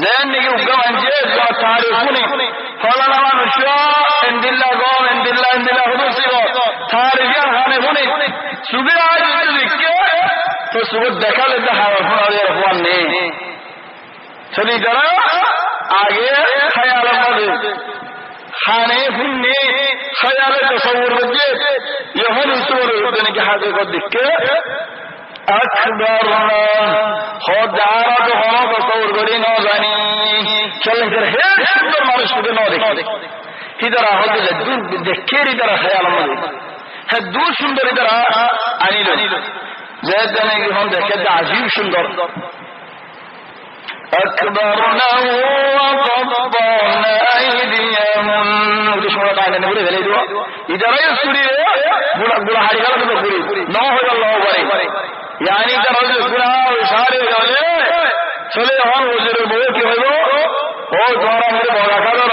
যেন নাকি উগম আনছে তারিখুনি ফলানা মানুষ ইন্দিল্লাহ গম ইন্দিল্লাহ হুদুসি তারিখের হানে হুনি সুবে আজ দেখছে তো সুবে দেখালে তো হাওয়া ফোনালে হওয়ার নেই চলি যারা আগে খেয়াল আমাদের खाने फिरने ख्याल तस्वुर बजे यह सूर देने की हाजिर दिख के अखबारना खुदारा तो होना तस्वुर गड़ी न जानी चल कर है सुंदर मानुष को न देखे इधर होते दूर देखे इधर ख्याल मत है दूर सुंदर इधर अनिल যে নাকি হন দেখে আজিব সুন্দর ইদারাই চুরি বুড়া হাড়ি গেল কিন্তু ঘুরি ন হয়ে গেল পারে ইয়ানি তার গুড়া সারে গেলে চলে হন হুজুরের বউ কি হইব ও তোরা মেরে বড় কাদর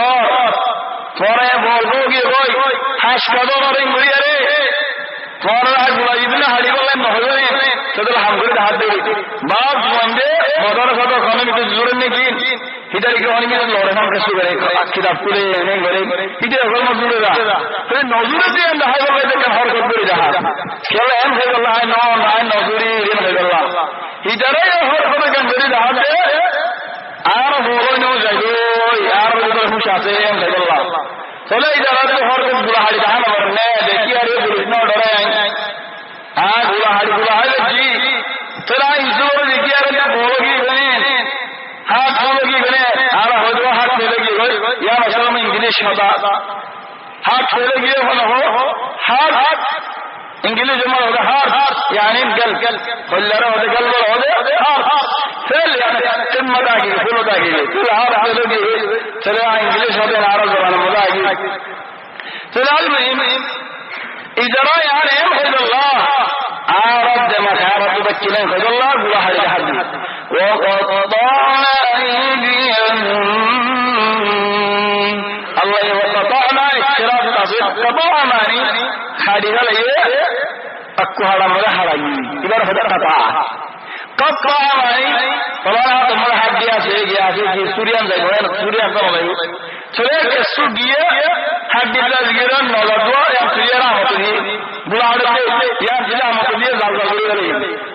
তোরা বলবো কি বই হাস কাদর আরে ঘুরিয়ে রে তোরা গুলা যদি না হাড়ি গেলেন না হইবে সেটা হাম করে হাত দেবে বাপ মন্দে মদর কত কমে কিন্তু জোরে নাকি হিদারি কে অনেক লড়ে নাম কাছে করে কিতাব করে এনে করে হিদে হল মজুরে যা তাহলে নজুরে দিয়ে আমরা হাই বলে দেখে হরকত করে যা খেলে এম হয়ে গেল আয় নাই নজুরি রেন হয়ে গেল হিদারাই হরকত কেন করে যা আর বলো ন যাই আর বলে খুশি আছে এম হয়ে গেল চলে হিদারা হরকত গুলা হাড়ি দেখা না নে দেখি আর বলিস না ডরে হ্যাঁ গুলা হাড়ি দেখি তোরা ইসুর দেখি আর বলো কি বলেন হাত বলো কি বলে আর হয়তো হাত ফেলে গিয়ে ইয়ার আসলে আমি ইংলিশ সাদা হাত ফেলে গিয়ে হলো হাত इंग्लिश में होता हार यानी गल खुल्लरा होते गल होते चल चल मजा की फुल होता की चल हार चलोगी चले इंग्लिश होते नाराज जमाना मजा आएगी चल इधर यार एम खुल्ला आरब जमा खारब बच्चे खुल्ला बुला हर हद वो qata'na aydiyahum Allah ये qata'na इस्तिराफ तस्वीर qata'na नहीं खाड़ी का लगे अक्को हाड़ा मजा हाड़ागी इधर होता qat'a नहीं फलाना तुम्हारा हाथ दिया से कि सूर्यान जाए सूर्यान करो भाई चले केसु दिए हाथ दिया गिरा नौला दुआ या सूर्याना होती बुला हड़े या जिला मत दिए जाल जाल करे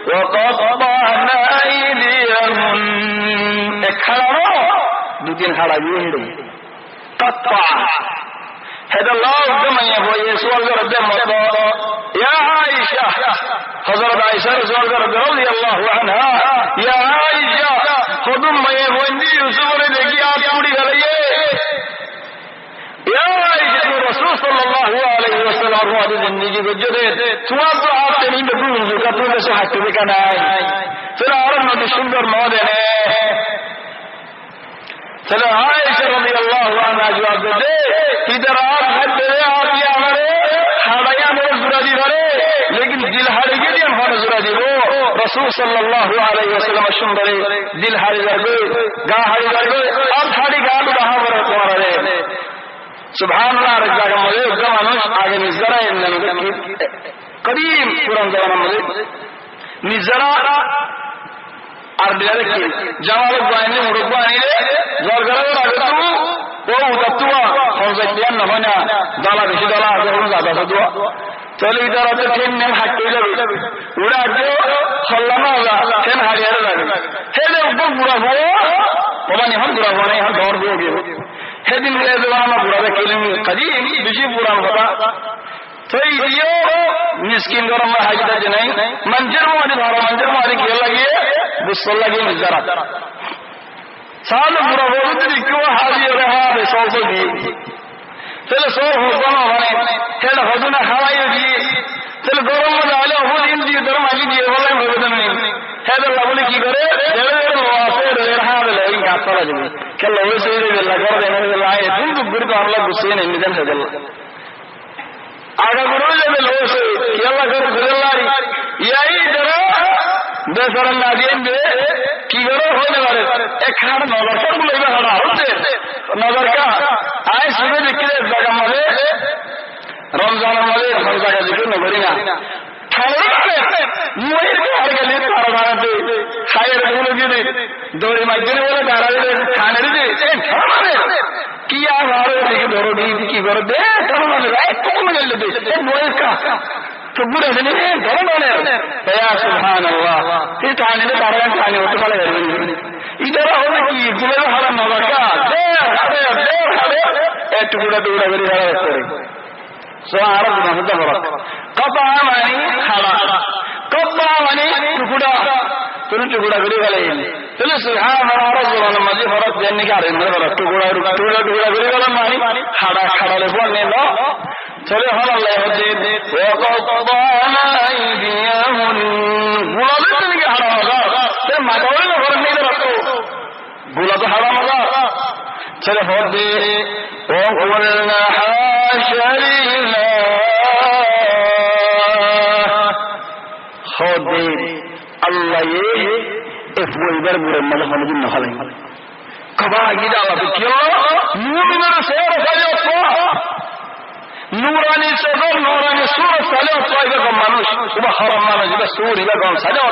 वो qata'na aydiyahum एक खड़ा दो तीन खड़ा ये है qat'a هذا الله كما يقول يسوع رب الله يا عائشة حضرت عائشة رسول رضي الله عنها يا عائشة خدم ما يقول يوسف رضي الله عنه يا عائشة رسول صلى الله عليه وسلم هذا النبي بجده تواب عبد من دون ذكر صحته بكنا ترى أرنا بسندر مودنا चलो आयशा रज़ी अल्लाहु अन्हा जवाब दे इधर आप हद दे आप ये हमारे हाड़िया मेरे जुराजी भरे लेकिन दिल हाड़ी के लिए हमारे जुराजी वो रसूल सल्लल्लाहु अलैहि वसल्लम सुंदरे दिल हाड़ी कर गए गा हाड़ी कर गए अब हाड़ी गा तो कहाँ पर तुम्हारा रे सुभान अल्लाह रज़ा का मुझे जमाना आगे निज़रा इन्हें करीम पुरान जमाना मुझे निज़रा আর বিড়ালে কি জামাল গায়নি মুরব্বা আইলে জল গড়া রাখতু ও উততুয়া খরজা দিয়ান না হয় না দালা বেশি দালা যখন যাবে দুয়া চলে ইদারাতে ট্রেন নেম হাঁটতে যাবে উড়া যে সল্লামা হলা ট্রেন হারিয়ে যাবে হেলে উপর বুড়া হয়ে ওমানি হন বুড়া হয়ে হন দৌড় দিয়ে গিয়ে সেদিন গেলে জমানা বুড়া কিলিম কাদিম বেশি বুড়া হতা तो ये मिस्किन गरम में हाजिर है नहीं मंजर मारी खेल लगी गुस्सा लगी जरा साल बुरा हो तो क्यों हाजिर रहा है सौ दी चलो सौ हो दोनों बने खेल हो ना हवाई दी चलो गरम में डाले हो दिन दी गरम आगे दिए बोले भगवान नहीं है तो लगने की करे डेढ़ रहा है लेकिन क्या पता चले खेल हो से लगा देने लाए तुम तो गुरु को हम लोग गुस्से नहीं निधन से चल आगे गुरु ले लो से यल्ला कर गुजरलारी यही जरा बेसरन नादियन दे की करो होने वाले एक खान नजर पर बुलाइबा हड़ा होते नजर का आए सुबह निकले जगह मले रमजान मले रमजान का जिक्र न करेगा ठाणे मुझे के हर गली कारखाना पे खाए बोले जी दौरे मजदूर बोले दारा ठाणे रे ठाणे किया हमारे देखिए दोरो दी की कर दे ठाणे राय तो में ले दे मोए का तो बुरे ने ठाणे या सुभान अल्लाह ये ठाणे ने दारा ठाणे होते वाले इधर होने की गुले हरा मगर का दे हरे ए टुकड़ा टुकड़ा करी हरा करे सो आरब में होता बड़ा कपा मानी खाड़ा कपा मानी टुकड़ा तुम टुकड़ा करी वाले चलो सुभान हमारा जवान मजे फरक देने का रे मेरा टुकड़ा करी वाला मानी खाड़ा ले बोलने लो चलो हम अल्लाह दे वो कपा मानी दिया এগুলো তো হারাম হবে। ছেলে হবে وقلنا حاش لله হবে আল্লাহ এবার বুড়ের মাঝে হলদিন না হলেন কবা গিয়ে আল্লাহ কি মুমিনের সেরা সাজা নুরানি সদর নুরানি সুরত সাজা এরকম মানুষ সুবা হারাম মানুষ যেটা সুর এরকম সাজা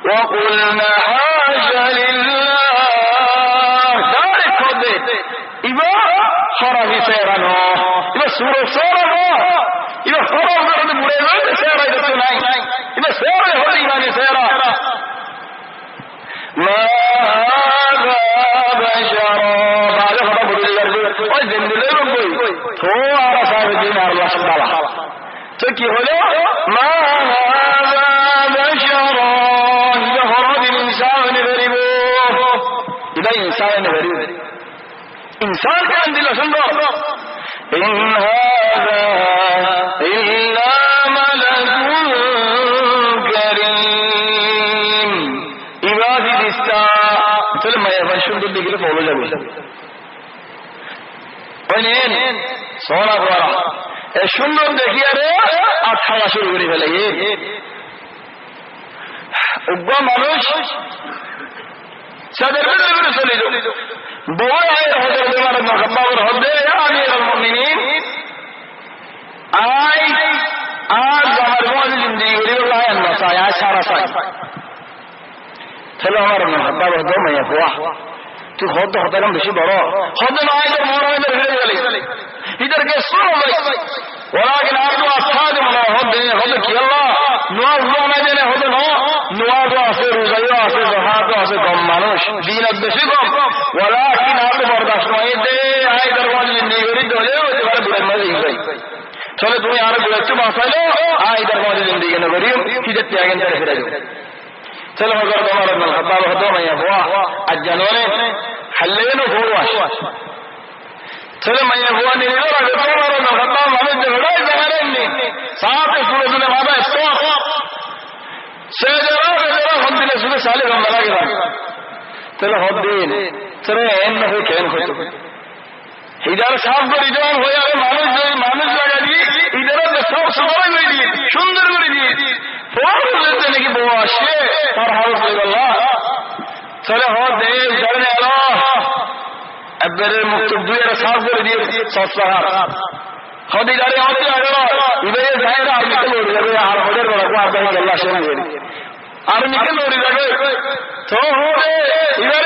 وقلنا حاش لله ذلك হবে এবার হরামি সেরানো এবার সুর সেরানো এবার হরাম করে বুড়ে যাবে সেরা এটা নাই এবার সেরা হলে ইমানি সেরা ما هذا بشرا بعد هذا بدل يرجع وزندل ربي هو على صاحب الدين الله سبحانه তো কি হলো ما هذا بشرا إذا هرب الإنسان غريب إذا إنسان غريب إنسان كان دل سندر إن هذا إلا ملك كريم إبادي دستا চলে মায়া ভাই সুন্দর দিকে ফলো যাবে বলেন সোনা বড়া এই সুন্দর দেখিয়ে রে আঠাড়া শুরু করে ফেলে উগ্র মানুষ সাদের ভিতরে চলে যাও বড় আয়ের হজর বেমার মহাব্বাবর হদে আমিরুল মুমিনিন আজ আমার মনে জিন্দেগি গরিবুল্লাহ আল্লাহ চায় আজ সারা চায় তাহলে আমার মহাব্বাবর দো মাইয়া হুয়া তুই হদ হতে না বেশি বড় হদ নয় তো মনে হয় হেরে গেলে इधर के सुनो भाई ولكن आपको अस्थाद मना हद की अल्लाह नवाज लोना देने हद नो नवाज आसे रोजायो आसे जहाद आसे कम मानुष दीन बेशी कम ولكن आपको बर्दाश्त नहीं दे आए दरवाजे जिंदगी गरी दोले तुम्हारे बुरे मजे गई चलो तुम्हें यार बुरे तुम आसालो आए दरवाजे जिंदगी ने गरी किधर त्यागन तेरे फिर जाओ चलो अगर तुम्हारा मन खत्म हो तो मैं हुआ अजनोने हल्लेनो हुआ चले मैं हुआ नहीं रहा तुम्हारा मन खत्म हमें झगड़ा जगह नहीं साथ सुनो सुने बाबा इसको से जरा हम दिले सुने साले हम लगा के चलो हो दिन चले एन में हो कैन हो इधर साफ कर इधर हो यार मानुष लगा दी इधर सब सवाल में दी सुंदर कर दी फोन लेते नहीं कि वो आशे पर हाउस ले अल्लाह चले हो दे चलने अल्लाह अब्बरे मुक्तबुयर साफ कर दिए सस्ताहार खुद इधर आते अगर इधर जाएगा आप निकल उड़ जाओगे आप उधर बड़ा को आप कहीं अल्लाह से नहीं आप निकल उड़ जाओगे तो हो गए इधर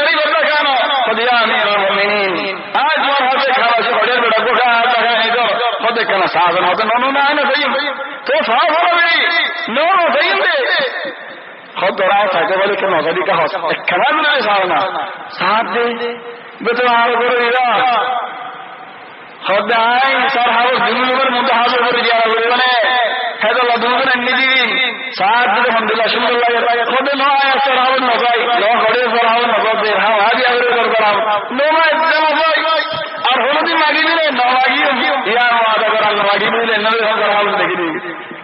ही बंदा खाना खुदिया मेरा मुमिनीन आज वो होते खाना से उधर बड़ा को खा आता है इधर खुद कहना साधन होते नो ना आना सही तो साफ हो गई नो सही दे खुद दोहराए साथे बोले कि नौकरी का हौसला खड़ा मिले साधना साथ दे বেতন আরো করে দিলা সদাই সর হাউস দুনিয়ার মধ্যে হাজির করে দিয়া মানে হেদাল্লাহ দুনিয়ার নিদি সাত দিন আলহামদুলিল্লাহ সুন্দর লাগে খোদে নয় সর হাউস না যাই লো করে সর হাউস না যাবে হ্যাঁ হাজি আগে করে করাম নোমা একদম ভাই আর হলদি মাগি দিলে না লাগি ইয়া ওয়াদা করাল লাগি দিলে না সর হাউস দেখি দি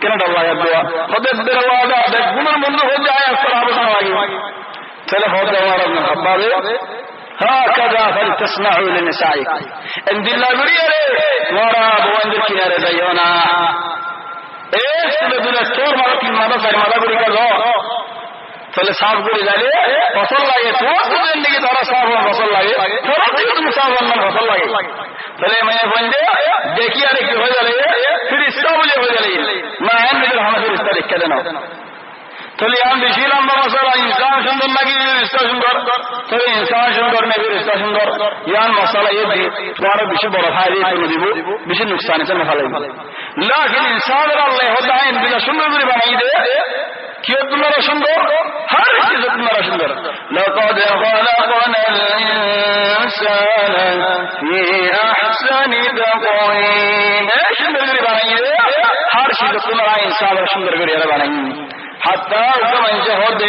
কেন আল্লাহ দোয়া খোদে দের ওয়াদা দেখ গুনার মধ্যে হয়ে যায় সর হাউস না লাগি চলে হোদ আমার আব্বাবে هكذا فلتصنعوا لنسائكم ان بالله بريئه ورا بوندر كناره ديونا ايش بدون الصور مالك المدى سر مدى بري کا لو فل صاف করে যাবে ফসল লাগে তো জিন্দেগি ধরা সাফ হয় ফসল লাগে ধরা থেকে তুমি সাফ হন ফসল লাগে তাহলে मैं বন্ধে দেখি আরে কি হয়ে যাবে फिर इसका बोले हो जाए मैं हम इधर हम फिर इसका देख के देना তাহলে আমি বেশিলাম মশলা ইনসান সুন্দর নাকি রিস্তা সুন্দর তাহলে ইনসান সুন্দর নাকি রিস্তা সুন্দর ইয়ান মশলা এই দি তোমার বেশি বড় ফায়দা তুমি দিব বেশি নুকসান আছে না ফালাই लेकिन इंसान अल्लाह होता है इनका सुंदर भी बनाई दे क्यों तुम्हारा सुंदर हर चीज तुम्हारा सुंदर लक़द खलक़ना الإنسان في أحسن تقويم सुंदर भी बनाई दे हर चीज तुम्हारा इंसान सुंदर भी बनाई حتى كمان جهود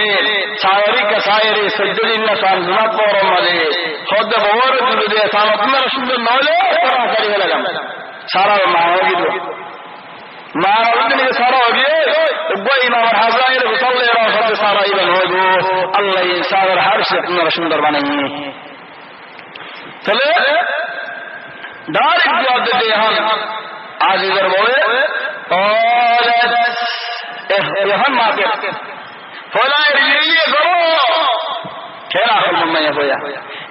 سائري كسائري سجد النسان زمات بورم مدي خود بور دلودي سامت من رسول نولي سرا سري لگم سارا ما ہوگی تو ما ہوگی نہیں سارا ہوگی ইমাম হাজাইর মুসাল্লির হতে সারাইবেন হইব আল্লাহ ইনসানের হারশে আপনারা সুন্দর বানাইনি তাহলে ডাইরেক্ট জবাব দিতে এখন আজিজের বউয়ে এখন মাকে ফলায় রিয়ে করো খেলা হল মাইয়া হইয়া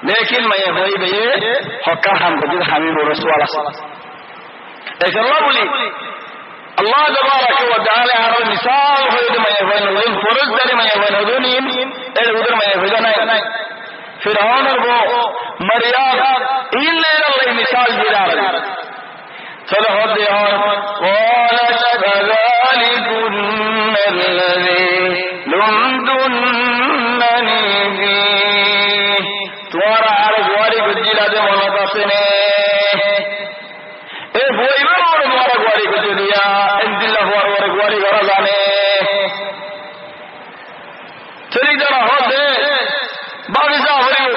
लेकिन मैं वही भैया हक्का हम बदल हामी बोलो सवाल ऐसा अल्लाह बोली अल्लाह तबारक व तआला हर मिसाल हो दे मैं वही नून फरज दे मैं वही नून ए उधर मैं वही नहीं फिरौन और वो मरियम इन ले अल्लाह मिसाल दे रहा है चलो हो दे और क़ालत फ़ज़ालिकुन अल्लज़ी लुमतुन्नी फी तुम्हारा हर गुआरी गुज्जिला दे मोहब्बत ने ए वही और तुम्हारा गुआरी गुज्जिलिया इंदिल्ला और गुआरी घर जाने चली जरा हो दे बारिशा हो रही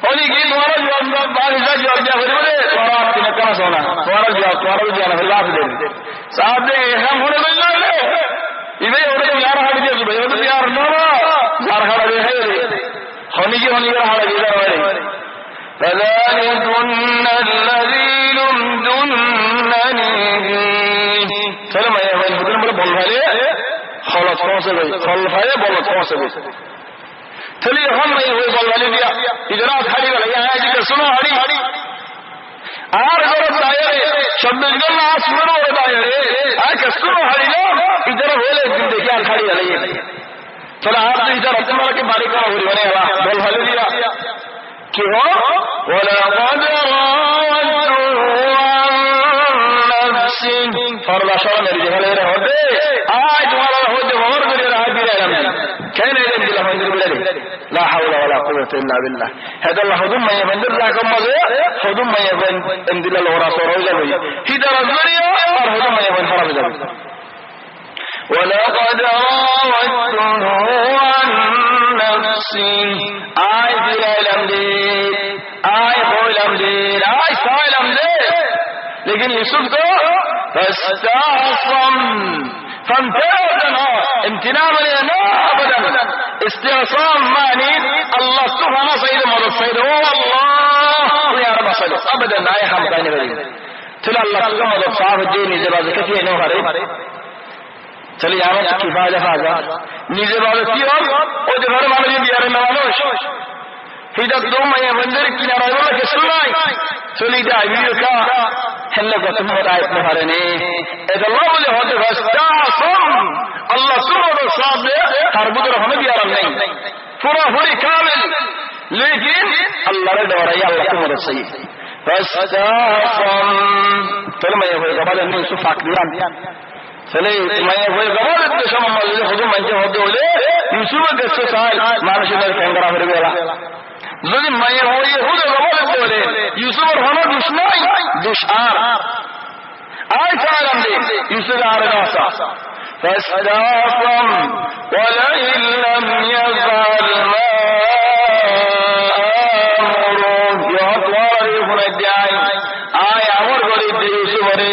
होली की तुम्हारा जवाब बारिशा जवाब दिया फिर बोले तुम्हारा आपकी ने कहाँ सोना तुम्हारा जवाब फिर बात दे साहब दे हम होने मिल रहे इवे होने तो यार हाथ दिया भाई तो यार ना यार खड़ा है होनी की हाल इधर वाले फ़ज़ालिकुन अल्लज़ी लुमतुन्नी फीह चलो मैं वही बुजुर्ग बोले बोल रहे खलत कौन से गई खल है बोलत कौन से गई चलिए हम मैं वही बोल वाले दिया इधर खड़ी वाला यहाँ जी के सुनो हड़ी आर जरूरत दायरे शब्द गल्ला सुनो रे दायरे आ के सुनो हड़ी लो इधर होले जिंदगी यार खड़ी वाली चलो आप तो इधर तुम्हारा के बारी का हो रही बने वाला बोल वाले दिया क्यों बोला फरला शो मेरी जगह ले रहे होते आज तुम्हारा होते और मेरे राह भी रहे हम कहने दे दिला मंदिर बिले ला हौला वला कुव्वता इल्ला बिल्लाह هذا الله خدم ما يبندر لكم مزه خدم ما يبند दिला लोरा सोरो जावे इधर अजरिया और خدم ما يبند खराब जावे ولقد راودته عن نفسه آي دلالم دي آي قولم دي آي سائلم دي लेकिन यूसुफ को فاستعصم فامتنع امتناع لنا ابدا استعصام معني الله سبحانه سيد مدد سيد هو الله يا رب صل ابدا لا يحب كان غير تلا الله का मदद साफ दे निजे बात कैसे न हरे चलिए आवाज की फायदा फाजा निजे बात की और ओ जो घर वाले भी यार नवाज हिदायत दो मैं बंदर की नाराज के सुनाई चली जा वीडियो का हल्ले को तुम रायत में हरे ने इधर अल्लाह बोले होते फस्तासम अल्लाह सुनो साहब ने हर बुजुर्ग हमें भी आराम नहीं पूरा पूरी कामिल लेकिन अल्लाह ने डराया अल्लाह को मदद सही फस्तासम चलो मैं वो कबाल ने यूसुफ आखिरान चले मैं वो कबाल तो शम मल्ले खुद मंजे होते बोले यूसुफ के साथ मानसिक कंगरा फिर गया যদি মায়ের হয়ে হুদে বলে বলে ইউসুফের হলো দুশমন দুশার আয় সালাম দে ইউসুফ আর রাসা فاستعصم ولئن لم يفعل ما امره يطواري فنجاي আয় আমর করে দে ইউসুফ রে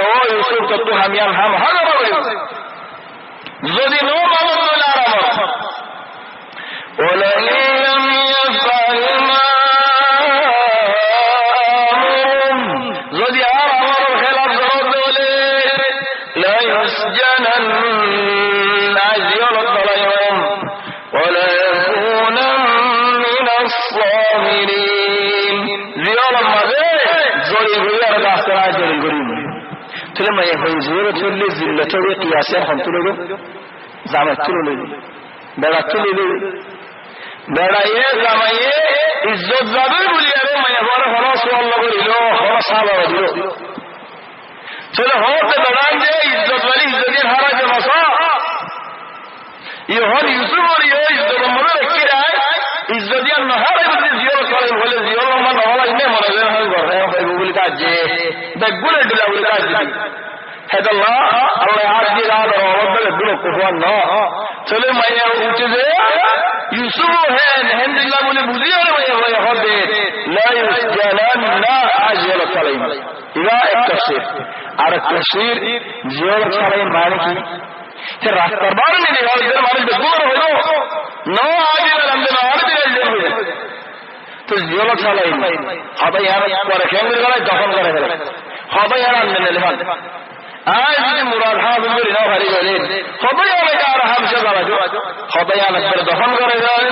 ও ইউসুফ তো হামিয়ান হাম হাজার বলে যদি নো মামুন না আরাম ولئن لم يفعل ما যদি আর আমার খেলাফ জবাব বলে لا يسجنن عزيل الظلم ولا يكون من الصاغرين زيال الماضي زوري غير داخل جري غريب تلما يهون زور تولي ذلته قياسا هم تلو زعما تلو بلا تلو বেড়াইয়ে জামাইয়ে ইজ্জত যাবে বলি আরে মায়া বড় খরচ আল্লাহ করিল খরচ সাবা দিল চলে হতে বেড়ান যে ইজ্জত বলি ইজ্জতের হারাতে বসা ইহন ইউসুফ আর ইজ্জত মনে রাখি রায় ইজ্জতিয়ার নহারে বলি জিও করে বলে জিও মান হওয়া ইনে মনে হয় ঘরে হয় বলি কাজে দেখগুলে দিলা বলি কাজে هذا الله الله عز وجل ربنا بلو كفوان نا চলে মায়া উঠে যে ইউসুফ হেন হেনদিল্লাহ বলে বুঝিয়ে মায়া হয়ে হবে لا يسجنن عزيل الظلم ইলা এক তাফসীর আর তাফসীর জিওর ছাড়াই মানে কি রাস্তার বার নিয়ে মানুষ বেগুলো হইল ন আগে তো জিওলত চালাই হবাই আর করে কেন্দ্র গলায় দখল করে ফেলে হবাই আর আনবেন এলেফান আজ যদি মুরাদ হাফ করি না ভারী গেলেন হবাই অনেকে আর হামসে জ্বালাজো হবাই আনাক করে দখল করে যায়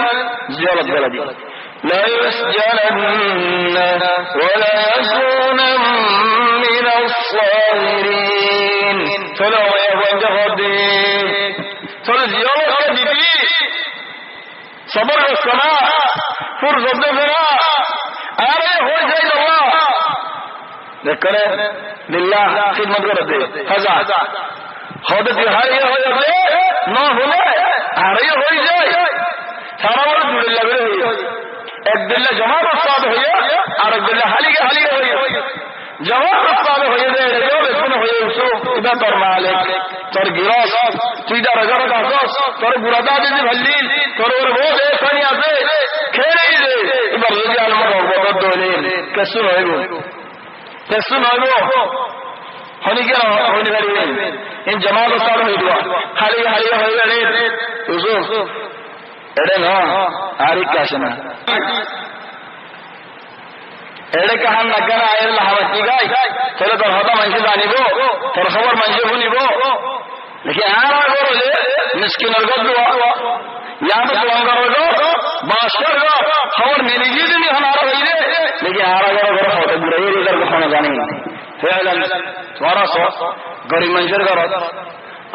জিওলত গলা দিয়ে لا يسجنن ولا يكون من الصاغرين চলো ওয়াইজা হদে চলো জিওলত দিবি সবর করছনা পুর জব্দ করা আরে হয়ে যায় আল্লাহ দেখরে লিল্লাহ খিদমত করতে হাজা হদে হারিয়ে হয়ে যাবে না হলে হারিয়ে হয়ে যায় সারা বড় জুড়ে লাগে এক দিল্লা জমা প্রস্তাব হয়ে আর এক দিল্লা হালিকে হয়ে জমা প্রস্তাব হয়ে যায় বেতন হয়ে উঠছো এটা তোর মালিক তোর গিরস তুই তার হাজার কাগজ তোর বুড়াদা যদি ভাল্লি তোর ওর বোধ এখানে আছে খেয়ে দে এবার যদি আলমার অবগত হইলেন কেসু নইব হনি কেন হইনি পারিবেন এই জমা প্রস্তাব হয়ে দেওয়া হারিয়ে হয়ে গেলে বুঝো এড়ে না আরিক আসে না এড়ে কাহান না কেন আয়ের লাহাবাতি গাই তাহলে তোর হতা মানুষ জানিব তোর খবর মানুষ শুনিব দেখি আর করলে মিসকিনের গদ ইয়াদ লঙ্কার বাঁশের খবর মিলে গিয়ে যদি এখন আরো হইলে দেখি আর ঘর হতে ঘুরে এদের কখনো জানি তোমারা গরিব মানুষের ঘর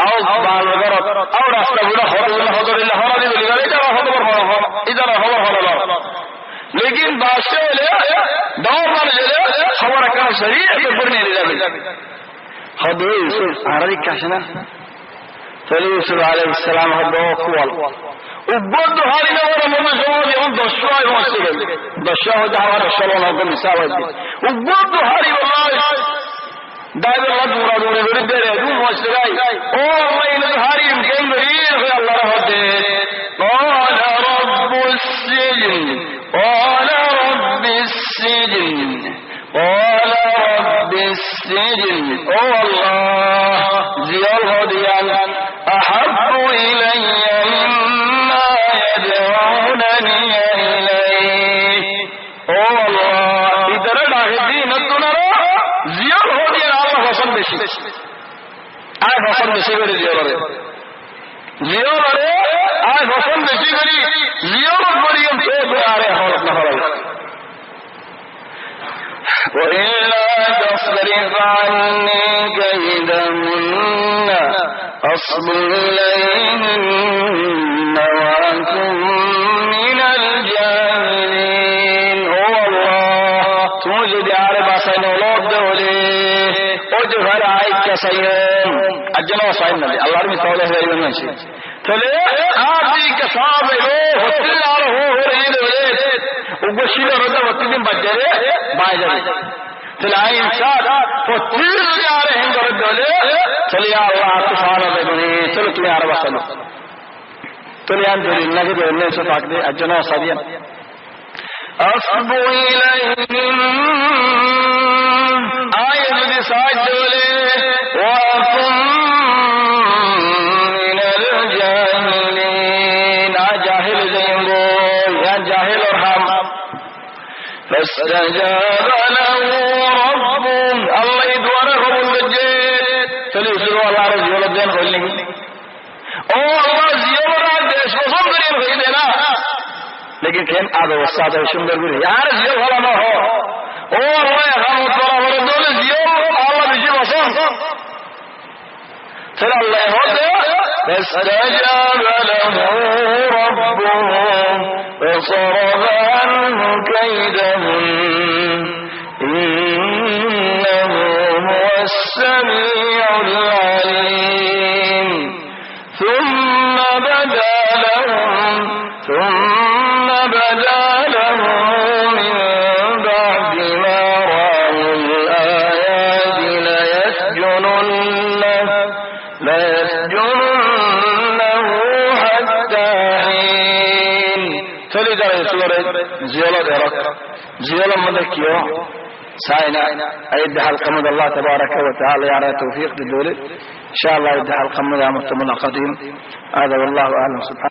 আও বাল ঘরত আও রাস্তা গুলো হদরিল্লা হরাদি বলি গেলে এটা খবর হলো लेकिन बादशाह ले दौर वाले ले खबर का सही है तो फिर नहीं जावे हदो यूसुफ आरही काशना चले यूसुफ अलैहि सलाम हदो कुल उबद हारी ने वो मन समाज हम दशवा पहुंच गए दशवा हो जावा दशवा ना को मिसाल है उबद हारी वाला दाइवर ला दूरा दूरे दूरे दे रे तू पहुंच गई ओ अल्लाह इन हारी के मरीर है अल्लाह रहते قال رب السجن قال رب السجن قال رب السجن او الله زيال هديان احب الي مما يدعونني اليه او الله ادھر داخدين الدنيا زيال هديان الله حسن بشي آئے حسن بشي করে زيال রে آئے حسن بشي করি زيال مريم تو آرے حالت نہ ہو وإلا تصرف عني كيدهن أصب إليهن وأكن من الجاهلين هو الله تمجد عرب سين ولاد دولي أجهر عيك سيئن أجنوا سيئن نبي الله رمي صلى الله عليه وسلم تلي آتي كصاب روح وطلع له رئيد وليد وبشير رضا وطلع بجره بايجره تلائی انسان وہ تیر جا رہے ہیں گرد دولے چلی یا اللہ تفارہ دے بنی چلو تمہیں عربہ صلو تلی انجوری اللہ کے دولے سے پاک دے اجنہ صدیان اصب الیہم آئے جدی ساج دولے وَأَكُن مِّنَ الْجَاهِلِينَ جاہل دیں گو یا جاہل اور ہم فاستجاب له ربه الله يدوار قبول بجيت چلو اسلو اللہ رضی اللہ دین کھول لیں گے او اللہ زیورات دیش وصول کریم ہوئی دینا لیکن کھین آدھو استاد ہے شندر گری یار زیور والا نہ ہو او اللہ ہم اتبارا وردول زیور اللہ بشی وصول چلو اللہ ہوتے فاستجاب له ربه وصرف عنه كيدهن إنه هو السميع العليم ثم بدا لهم من بعد ما رأوا الآيات ليسجننه حتى حين চলে যারা সুরে জিয়ালা দেখ জিয়ালা মধ্যে কিও ساينا أيدها القمد الله تبارك وتعالى على توفيق للدولة إن شاء الله. يدها القمد يا مهتمنا قديم. هذا والله أعلم. سبحانه.